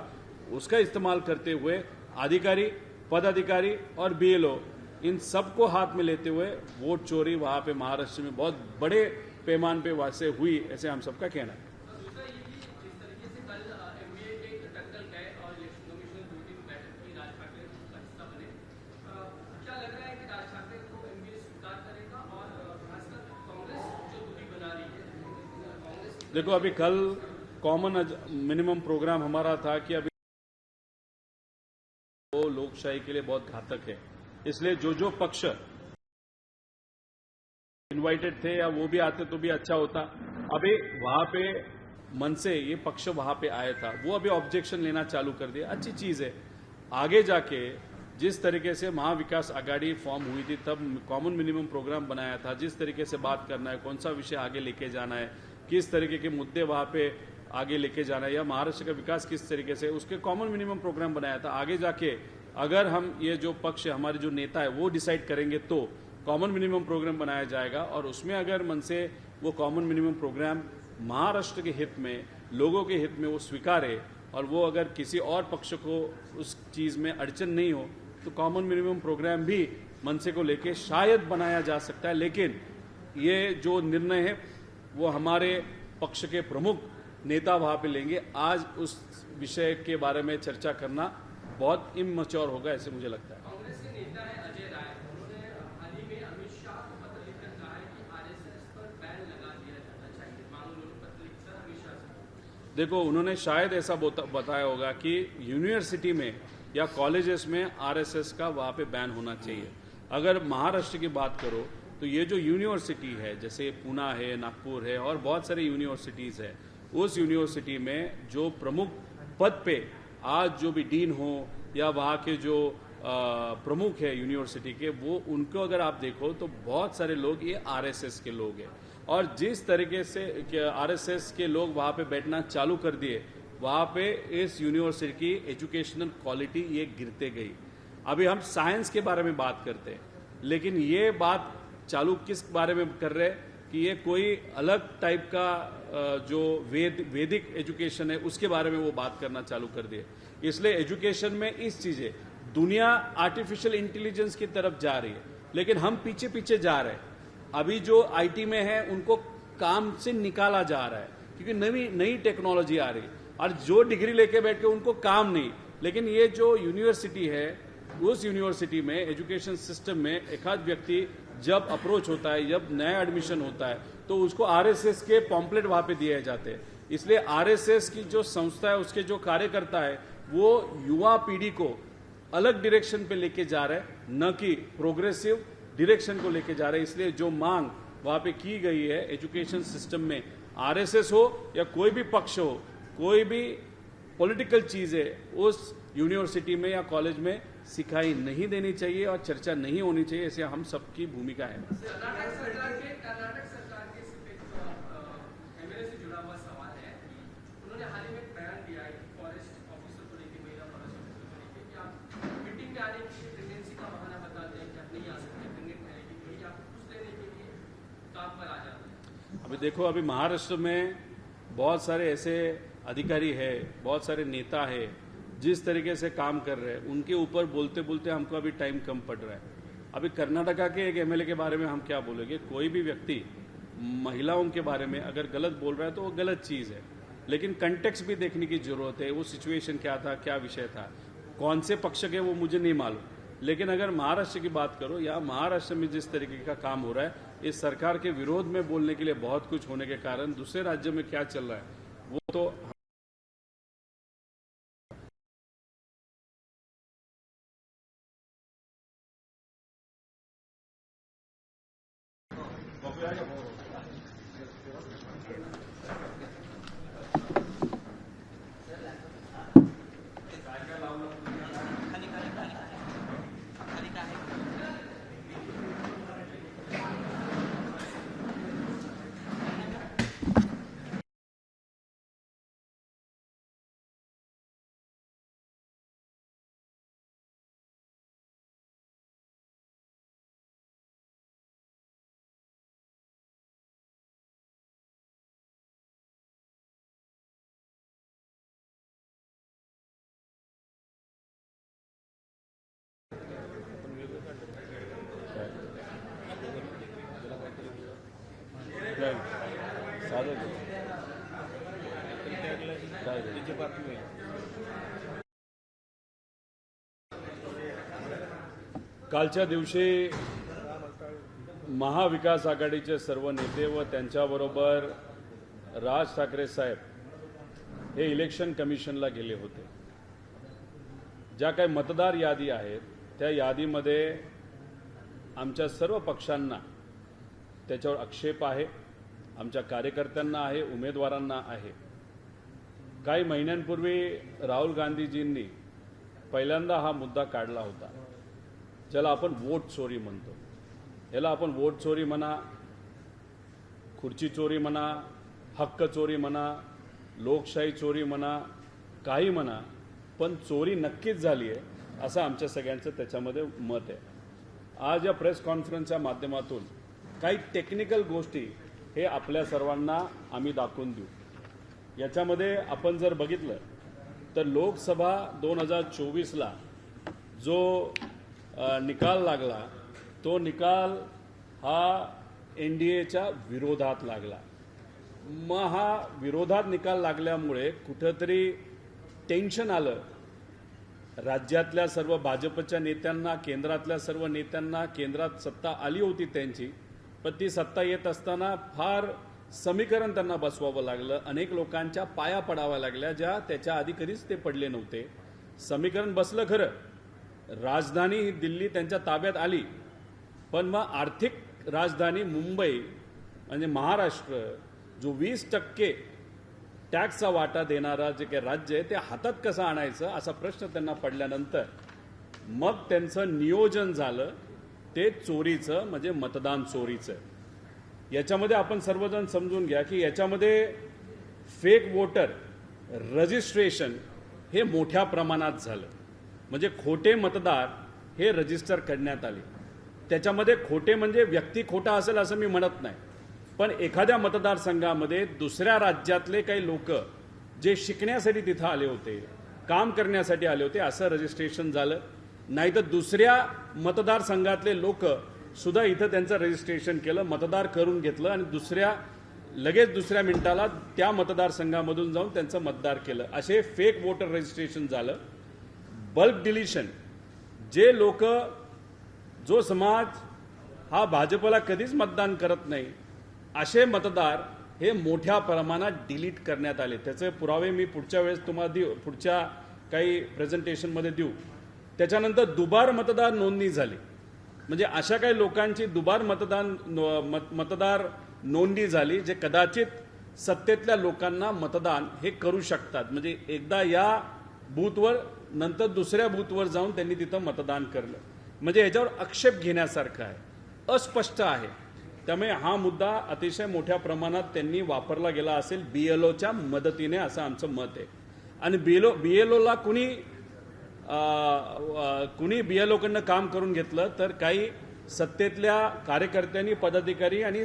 उसका इस्तेमाल करते हुए अधिकारी, पदाधिकारी और बीएलओ इन सबको हाथ में लेते हुए वोट चोरी वहाँ पे महाराष्ट्र में बहुत बड़े पैमाने पे वैसे हुई, ऐसे हम सबका कहना है। दूसरा ये कि जिस तरीके से कल MBA के टक्कर गए और इलेक्शन कमीशन 2 दिन बैठक की, राज ठाकरे का हिस्सा बने, क्या लग रहा है कि राज ठाकरे को MBA स्वीकार करेगा? और खासकर कांग्रेस जो दूरी बना रही है, कांग्रेस देखो, अभी कल कॉमन मिनिमम प्रोग्राम हमारा था कि अभी वो लोकशाही के लिए बहुत घातक है, इसलिए जो पक्ष इनवाइटेड थे या वो भी आते तो भी अच्छा होता। अभी वहां पे मन से ये पक्ष वहां पे आया था, वो अभी ऑब्जेक्शन लेना चालू कर दिया, अच्छी चीज है। आगे जाके जिस तरीके से महाविकास आघाड़ी फॉर्म हुई थी तब कॉमन मिनिमम प्रोग्राम बनाया था, जिस तरीके से बात करना है, कौन सा विषय आगे लेके जाना है, किस तरीके के मुद्दे वहां पे आगे लेके जाना है, या महाराष्ट्र का विकास किस तरीके से, उसके कॉमन मिनिमम प्रोग्राम बनाया था। आगे जाके अगर हम ये जो पक्ष हमारे जो नेता है वो डिसाइड करेंगे तो कॉमन मिनिमम प्रोग्राम बनाया जाएगा, और उसमें अगर मन से वो कॉमन मिनिमम प्रोग्राम महाराष्ट्र के हित में, लोगों के हित में वो स्वीकारे, और वो अगर किसी और पक्ष को उस चीज़ में अड़चन नहीं हो, तो कॉमन मिनिमम प्रोग्राम भी मनसे को लेके शायद बनाया जा सकता है। लेकिन ये जो निर्णय है वो हमारे पक्ष के प्रमुख नेता वहाँ पे लेंगे। आज उस विषय के बारे में चर्चा करना बहुत इमैच्योर होगा, ऐसे मुझे लगता है। कांग्रेस के नेता है अजय राय, उन्होंने हाल ही में अमित शाह को पत्र लिखकर कहा है कि RSS पर बैन लगा दिया जाना चाहिए। मानो उन्होंने पत्र लिखकर अमित शाह से देखो, उन्होंने शायद ऐसा बताया होगा कि यूनिवर्सिटी में या कॉलेजेस में आरएसएस का वहाँ पे बैन होना चाहिए। अगर महाराष्ट्र की बात करो तो ये जो यूनिवर्सिटी है, जैसे पूना है, नागपुर है और बहुत सारी यूनिवर्सिटीज़ है, उस यूनिवर्सिटी में जो प्रमुख पद पे आज जो भी डीन हो या वहाँ के जो प्रमुख है यूनिवर्सिटी के, वो उनको अगर आप देखो तो बहुत सारे लोग ये आरएसएस के लोग हैं। और जिस तरीके से आरएसएस के लोग वहाँ पे बैठना चालू कर दिए, वहाँ पे इस यूनिवर्सिटी की एजुकेशनल क्वालिटी ये गिरते गई। अभी हम साइंस के बारे में बात करते हैं, लेकिन ये बात चालू किस बारे में कर रहे हैं कि ये कोई अलग टाइप का जो वैदिक एजुकेशन है उसके बारे में वो बात करना चालू कर दिए। इसलिए एजुकेशन में इस चीज़ें, दुनिया आर्टिफिशियल इंटेलिजेंस की तरफ जा रही है, लेकिन हम पीछे पीछे जा रहे हैं। अभी जो आईटी में है उनको काम से निकाला जा रहा है क्योंकि नई टेक्नोलॉजी आ रही है, और जो डिग्री लेके बैठ के उनको काम नहीं। लेकिन ये जो यूनिवर्सिटी है, उस यूनिवर्सिटी में एजुकेशन सिस्टम में एक आध व्यक्ति जब अप्रोच होता है, जब नया एडमिशन होता है, तो उसको आरएसएस के पॉम्पलेट वहाँ पे दिए जाते हैं। इसलिए आरएसएस की जो संस्था है, उसके जो कार्यकर्ता है, वो युवा पीढ़ी को अलग डायरेक्शन पे लेके जा रहे हैं, न कि प्रोग्रेसिव डायरेक्शन को लेके जा रहे हैं। इसलिए जो मांग वहाँ पे की गई है एजुकेशन सिस्टम में, आरएसएस हो या कोई भी पक्ष हो, कोई भी पॉलिटिकल चीज़ है, उस यूनिवर्सिटी में या कॉलेज में सिखाई नहीं देनी चाहिए और चर्चा नहीं होनी चाहिए। ऐसे हम सबकी भूमिका है। कर्नाटक सरकार के सिर्फ एक एमएलए से जुड़ा हुआ सवाल है कि उन्होंने हाल ही में एक बयान दिया है फॉरेस्ट ऑफिसर को लेकर, महिला फॉरेस्ट ऑफिसर को लेकर, कि आप मीटिंग में आने के लिए प्रेगनेंसी का बहाना बताते हैं कि आप नहीं आ सकते, प्रेगनेंट है कि कोई आपको कुछ लेने के लिए काम पर आ जाते हैं। अभी देखो, अभी महाराष्ट्र में बहुत सारे ऐसे अधिकारी है, बहुत सारे नेता है, जिस तरीके से काम कर रहे हैं, उनके ऊपर बोलते बोलते हमको अभी टाइम कम पड़ रहा है। अभी कर्नाटका के एक एमएलए के बारे में हम क्या बोलेंगे? कोई भी व्यक्ति महिलाओं के बारे में अगर गलत बोल रहा है तो वो गलत चीज़ है, लेकिन कंटेक्स्ट भी देखने की जरूरत है। वो सिचुएशन क्या था, क्या विषय था, कौन से पक्ष के, वो मुझे नहीं मालूम। लेकिन अगर महाराष्ट्र की बात करो, या महाराष्ट्र में जिस तरीके का काम हो रहा है, इस सरकार के विरोध में बोलने के लिए बहुत कुछ होने के कारण दूसरे राज्यों में क्या चल रहा है वो तो साधं कालच्या दिवशी महाविकास आघाडीचे सर्व नेते व त्यांच्याबरोबर राज ठाकरे साहेब हे इलेक्शन कमिशनला गेले होते। ज्या काही मतदार यादी आहेत त्या यादीमध्ये आमच्या सर्व पक्षांना त्याच्यावर आक्षेप आहे, आमच्या कार्यकर्त्यांना आहे, उमेदवारांना आहे। काही महिन्यांपूर्वी राहुल गांधीजींनी पहिल्यांदा हा मुद्दा काढला होता, ज्याला आपण वोट चोरी म्हणतो। याला आपण वोट चोरी म्हणा, खुर्ची चोरी म्हणा, हक्क चोरी म्हणा, लोकशाही चोरी म्हणा, काही म्हणा, पण चोरी नक्कीच झाली आहे असं आमच्या सगळ्यांचं त्याच्यामध्ये मत आहे। आज या प्रेस कॉन्फरन्सच्या माध्यमातून काही टेक्निकल गोष्टी हे आपल्या सर्वांना आम्ही दाखवून देऊ। याच्यामध्ये आपण जर बघितलं तर लोकसभा 2024ला जो निकाल लागला तो निकाल हा एनडीएच्या विरोधात लागला। मग हा विरोधात निकाल लागल्यामुळे कुठेतरी टेन्शन आलं राज्यातल्या सर्व भाजपच्या नेत्यांना, केंद्रातल्या सर्व नेत्यांना। केंद्रात सत्ता आली होती त्यांची, पण ती सत्ता येत असताना फार समीकरण त्यांना बसवावं लागलं, अनेक लोकांच्या पाया पडाव्या लागल्या ज्या त्याच्या आधी कधीच ते पडले नव्हते. समीकरण बसलं खरं, राजधानी ही दिल्ली त्यांच्या ताब्यात आली, पण मग आर्थिक राजधानी मुंबई म्हणजे महाराष्ट्र जो 20% टॅक्सचा वाटा देणारा जे काही राज्य आहे ते हातात कसं आणायचं असा प्रश्न त्यांना पडल्यानंतर मग त्यांचं नियोजन झालं ते चोरीचं, म्हणजे मतदान चोरीचं. याच्यामध्ये आपण सर्वजण समजून घ्या की याच्यामध्ये फेक वोटर रजिस्ट्रेशन हे मोठ्या प्रमाणात झालं. म्हणजे खोटे मतदार हे रजिस्टर करण्यात आले. त्याच्यामध्ये खोटे म्हणजे व्यक्ती खोटा असेल असं मी म्हणत नाही, पण एखाद्या मतदारसंघामध्ये दुसऱ्या राज्यातले काही लोक जे शिकण्यासाठी तिथं आले होते, काम करण्यासाठी आले होते असं रजिस्ट्रेशन झालं. नाही तर दुसऱ्या मतदारसंघातले लोक सुद्धा इथं त्यांचं रजिस्ट्रेशन केलं, मतदार करून घेतलं आणि लगेच दुसऱ्या मिनिटाला त्या मतदारसंघामधून जाऊन त्यांचं मतदार केलं. असे फेक वोटर रजिस्ट्रेशन झालं. बल्क डिलिशन, जे लोक, जो समाज हा भाजपला कधीच मतदान करत नाही असे मतदार हे मोठ्या प्रमाणात डिलीट करण्यात आले. त्याचे पुरावे मी पुढच्या वेळेस तुम्हाला देऊ, पुढच्या काही प्रेझेंटेशनमध्ये देऊ. त्याच्यानंतर दुबार मतदार नोंदणी झाली. म्हणजे अशा काही लोकांची दुबार मतदार नोंदणी झाली जे कदाचित सत्तेतल्या लोकांना मतदान हे करू शकतात. म्हणजे एकदा या बूथवर नंतर दुसऱ्या बूथवर जाऊन त्यांनी तिथं मतदान केलं. म्हणजे याच्यावर आक्षेप घेण्यासारखं आहे, अस्पष्ट आहे. त्यामुळे हा मुद्दा अतिशय मोठ्या प्रमाणात त्यांनी वापरला गेला असेल BLOच्या मदतीने, असं आमचं मत आहे. आणि BLOला कुणी BLOकडनं काम करून घेतलं तर काही सत्तेतल्या कार्यकर्त्यांनी, पदाधिकारी आणि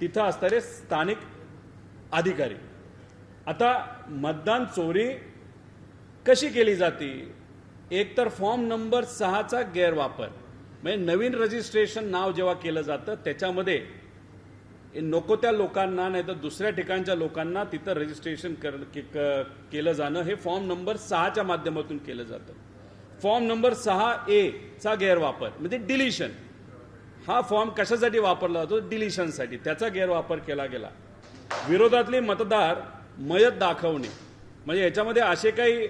तिथं असणारे स्थानिक अधिकारी. आता मतदान चोरी कशी केली जाते? एकतर फॉर्म नंबर 6चा गैरवापर, म्हणजे नवीन रजिस्ट्रेशन नाव जेव्हा केलं जातं त्याच्यामध्ये नको त्या लोकांना नाही तर दुसऱ्या ठिकाणच्या लोकांना तिथं रजिस्ट्रेशन केलं जाणं हे फॉर्म नंबर 6च्या माध्यमातून केलं जातं. फॉर्म नंबर 6A चा गैरवापर म्हणजे डिलिशन. हा फॉर्म कशासाठी वापरला जातो? डिलिशनसाठी. त्याचा गैरवापर केला गेला. विरोधातले मतदार मयत दाखवणे, म्हणजे याच्यामध्ये असे काही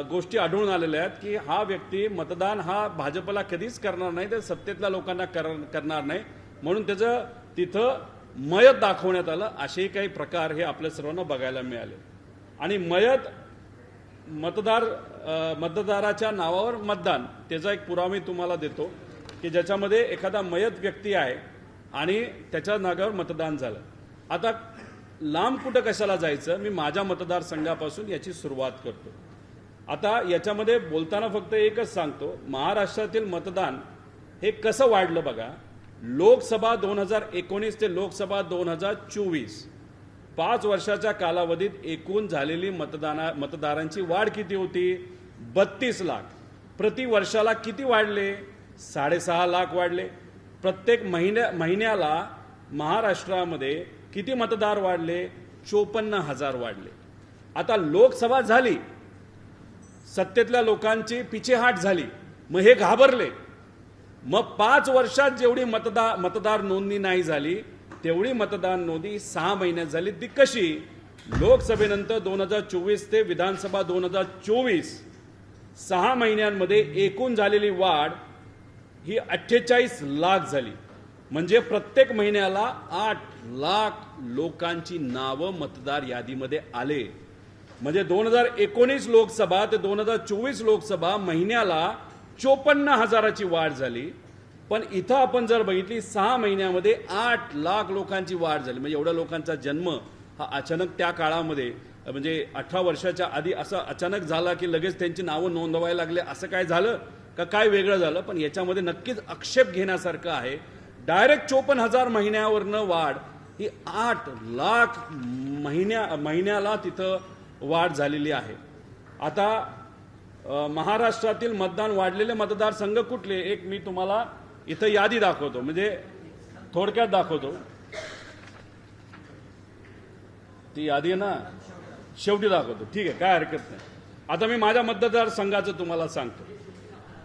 गोष्टी आढळून आलेल्या आहेत की हा व्यक्ती मतदान हा भाजपला कधीच करणार नाही, तर सत्तेतल्या लोकांना करणार नाही, म्हणून त्याचं तिथं मयत दाखवण्यात आलं. असे काही प्रकार हे आपल्या सर्वांना बघायला मिळाले. आणि मयत मतदाराच्या नावावर मतदान, त्याचा एक पुरावा मी तुम्हाला देतो की ज्याच्यामध्ये एखादा मयत व्यक्ती आहे आणि त्याच्या नावावर मतदान झालं. आता लांब कुठं कशाला जायचं? मी माझ्या मतदारसंघापासून याची सुरुवात करतो. आता याच्यामध्ये बोलताना फक्त एकच सांगतो, महाराष्ट्रातील मतदान हे कसं वाढलं बघा. लोकसभा 2019 ते लोकसभा 2024 5 वर्षाच्या कालावधीत एकूण झालेली मतदारांची वाढ किती होती? 32 लाख. प्रति वर्षाला किती वाढले? 6.5 लाख वाढले. प्रत्येक महिन्याला महाराष्ट्रामध्ये किती मतदार वाढले? 54,000 वाढले. आता लोकसभा झाली, सत्तेतल्या लोकांची पिछेहाट झाली, मग हे घाबरले. मग 5 वर्षात जेवढी मतदार नोंदणी नाही झाली तेवढी मतदान नोंदणी 6 महिन्यात झाली. ती कशी? लोकसभेनंतर 2024 ते विधानसभा 2024 6 महिन्यांमध्ये एकूण झालेली वाढ ही 48 लाख झाली. म्हणजे प्रत्येक महिन्याला 8 लाख लोकांची नावं मतदार यादीमध्ये आले. म्हणजे 2019 लोकसभा ते 2024 लोकसभा महिन्याला 54,000ची वाढ झाली. पण इथं आपण जर बघितली 6 महिन्यामध्ये 8 लाख लोकांची वाढ झाली. म्हणजे एवढ्या लोकांचा जन्म हा अचानक त्या काळामध्ये, म्हणजे 18 वर्षाच्या आधी असं अचानक झाला की लगेच त्यांची नावं नोंदवायला लागले, असं काय झालं का काय वेगळं झालं? पण याच्यामध्ये नक्कीच आक्षेप घेण्यासारखं आहे. डायरेक्ट 54,000 महिन्यावरनं वाढ ही 8 लाख महिन्याला तिथं वाढ झालेली आहे. आता महाराष्ट्रातील मतदान वाढलेले मतदारसंघ कुठले? एक मी तुम्हाला इथं यादी दाखवतो, म्हणजे थोडक्यात दाखवतो. ती यादी ना शेवटी दाखवतो, ठीक आहे, काय हरकत नाही. आता मी माझ्या मतदारसंघाचं तुम्हाला सांगतो.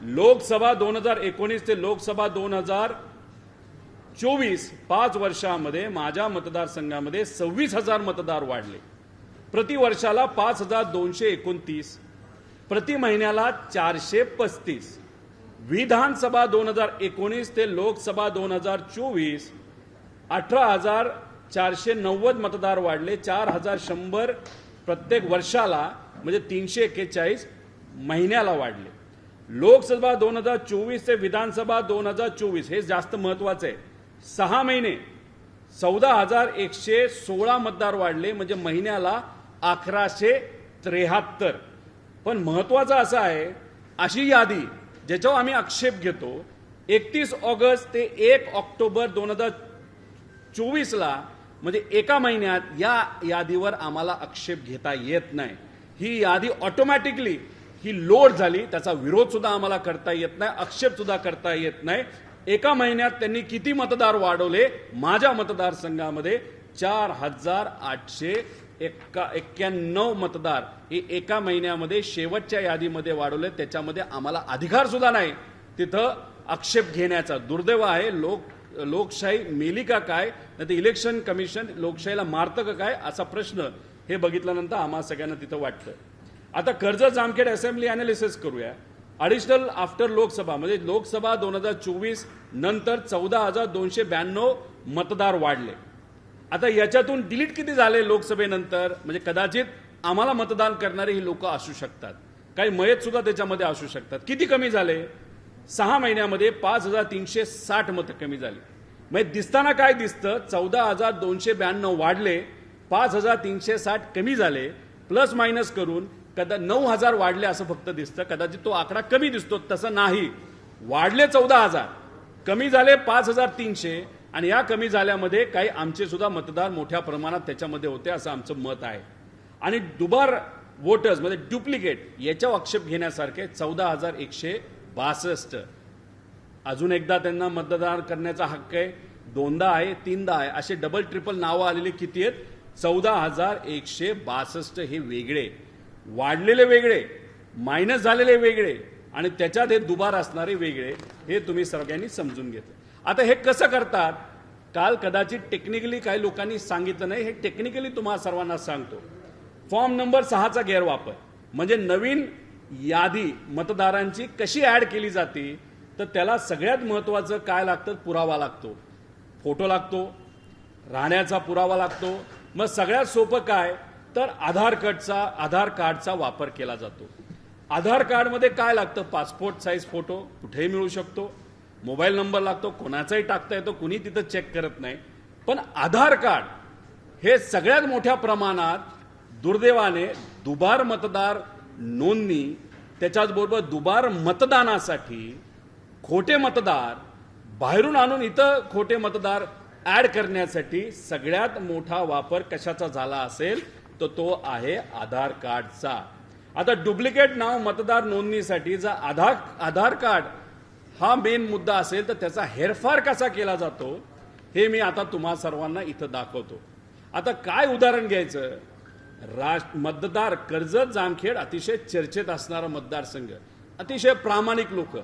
लोकसभा 2019 ते लोकसभा 2024 5 वर्षामध्ये माझ्या मतदारसंघामध्ये 26,000 मतदार वाढले. प्रति वर्षाला 5,229, प्रति महिन्याला 435. विधानसभा 2019 ते लोकसभा 2024 18,490 मतदार वाढले. 4,100 प्रत्येक वर्षाला म्हणजे 341 महिन्याला वाढले. लोकसभा 2024 ते विधानसभा 2024 हे जास्त महत्वाचं आहे. 6 महिने 14,116 मतदार वाढले म्हणजे महिन्याला 1,173. पण महत्वाचं असं आहे, अशी यादी ज्याच्यावर आम्ही आक्षेप घेतो 31 ऑगस्ट ते 1 ऑक्टोबर 2024ला म्हणजे एका महिन्यात या यादीवर आम्हाला आक्षेप घेता येत नाही. ही यादी ऑटोमॅटिकली ही लोड झाली, त्याचा विरोध सुद्धा आम्हाला करता येत नाही, आक्षेप सुद्धा करता येत नाही. एका महिन्यात त्यांनी किती मतदार वाढवले? माझ्या मतदारसंघामध्ये 4,891 मतदार हे एका महिन्यामध्ये शेवटच्या यादीमध्ये वाढवले. त्याच्यामध्ये आम्हाला अधिकार सुद्धा नाही तिथं आक्षेप घेण्याचा. दुर्दैव आहे. लोकशाही मेली का काय, नाही तर इलेक्शन कमिशन लोकशाहीला मारतं का काय असा प्रश्न हे बघितल्यानंतर आम्हा सगळ्यांना तिथं वाटतं. आता कर्जत जामखेड असेंब्ली अनालिसिस करूया. ॲडिशनल आफ्टर लोकसभा म्हणजे लोकसभा 2024 नंतर 14,292 मतदार वाढले. आता याच्यातून डिलीट किती झाले लोकसभेनंतर? म्हणजे कदाचित आम्हाला मतदान करणारे ही लोक असू शकतात, काही मयत सुद्धा त्याच्यामध्ये असू शकतात. किती कमी झाले? 6 महिन्यामध्ये 5,360 मतं कमी झाली. म्हणजे दिसताना काय दिसतं? 14,292 वाढले, 5,360 कमी झाले, प्लस मायनस करून 9,000 वाढले असं फक्त दिसतं. कदाचित तो आकडा कमी दिसतो, तसं नाही. वाढले 14,000, कमी झाले 5,300 आणि या कमी झाल्यामध्ये काही आमचे सुद्धा मतदार मोठ्या प्रमाणात त्याच्यामध्ये होते असं आमचं मत आहे. आणि दुबार वोटर्स म्हणजे डुप्लिकेट याच्यावर आक्षेप घेण्यासारखे 14,162. अजून एकदा त्यांना मतदान करण्याचा हक्क आहे, 2दा आहे, 3दा आहे, असे डबल ट्रिपल नावं आलेले किती आहेत? 14,162. हे वेगळे, वाढलेले वेगळे, मायनस झालेले वेगळे आणि त्याच्यात हे दुबार असणारे वेगळे. हे तुम्ही सगळ्यांनी समजून घेतलं. आता हे कसं करतात? काल कदाचित टेक्निकली काही लोकांनी सांगितलं नाही, हे टेक्निकली तुम्हाला सर्वांना सांगतो. फॉर्म नंबर 6चा गैरवापर म्हणजे नवीन यादी मतदारांची कशी ऍड केली जाते, तर त्याला सगळ्यात महत्वाचं काय लागतं? पुरावा लागतो, फोटो लागतो, राहण्याचा पुरावा लागतो. मग सगळ्यात सोपं काय? तर आधार कार्डचा वापर केला जातो. आधार कार्डमध्ये काय लागतं? पासपोर्ट साईज फोटो कुठेही मिळू शकतो, मोबाईल नंबर लागतो, कोणाचाही टाकता येतो, कुणी तिथं चेक करत नाही. पण आधार कार्ड हे सगळ्यात मोठ्या प्रमाणात दुर्दैवाने दुबार मतदार नोंदणी, त्याच्याचबरोबर दुबार मतदानासाठी खोटे मतदार बाहेरून आणून इथं खोटे मतदार ऍड करण्यासाठी सगळ्यात मोठा वापर कशाचा झाला असेल तर तो आहे आधार कार्डचा. आता डुप्लिकेट नाव मतदार नोंदणीसाठी जर आधार कार्ड हा मेन मुद्दा असेल तर त्याचा हेरफार कसा केला जातो हे मी आता तुम्हा सर्वांना इथं दाखवतो. आता काय उदाहरण घ्यायचं? मतदार कर्जत जामखेड अतिशय चर्चेत असणारा मतदारसंघ, अतिशय प्रामाणिक लोक,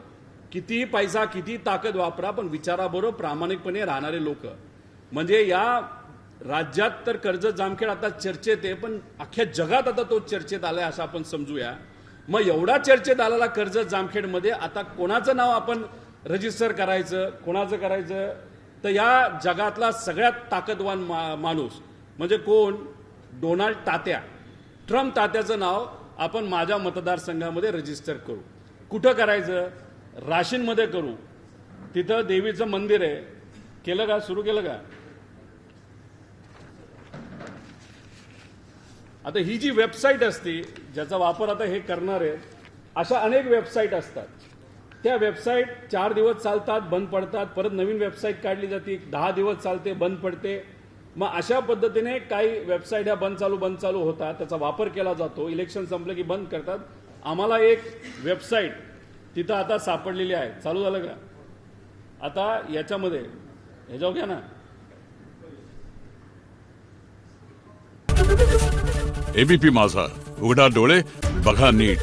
कितीही पैसा किती ताकद वापरा पण विचाराबरोबर प्रामाणिकपणे राहणारे लोक. म्हणजे या राज्यात तर कर्जत जामखेड आता चर्चेत आहे, पण अख्ख्या जगात आता तो चर्चेत आलाय असं आपण समजूया. मग एवढा चर्चेत आलेला कर्जत जामखेडमध्ये आता कोणाचं नाव आपण रजिस्टर करायचं, कोणाचं करायचं? तर या जगातला सगळ्यात ताकदवान माणूस म्हणजे कोण? डोनाल्ड तात्या, ट्रम्प तात्याचं नाव आपण माझ्या मतदारसंघामध्ये रजिस्टर करू. कुठं करायचं? राशीनमध्ये करू. तिथं देवीचं मंदिर आहे. केलं का? सुरू केलं का? आता ही जी वेबसाईट असते ज्याचा वापर आता हे करणार आहे, अशा अनेक वेबसाईट असतात. त्या वेबसाईट 4 दिवस चालतात, बंद पडतात, परत नवीन वेबसाईट काढली जाते, 10 दिवस चालते, बंद पडते. मग अशा पद्धतीने काही वेबसाईट ह्या बंद चालू होतात, त्याचा वापर केला जातो. इलेक्शन संपलं की बंद करतात. आम्हाला एक वेबसाईट तिथं आता सापडलेली आहे. चालू झालं का? आता याच्यामध्ये ह्याच्यावर घ्या ना. एबीपी माझा, उघडा डोळे बघा नीट.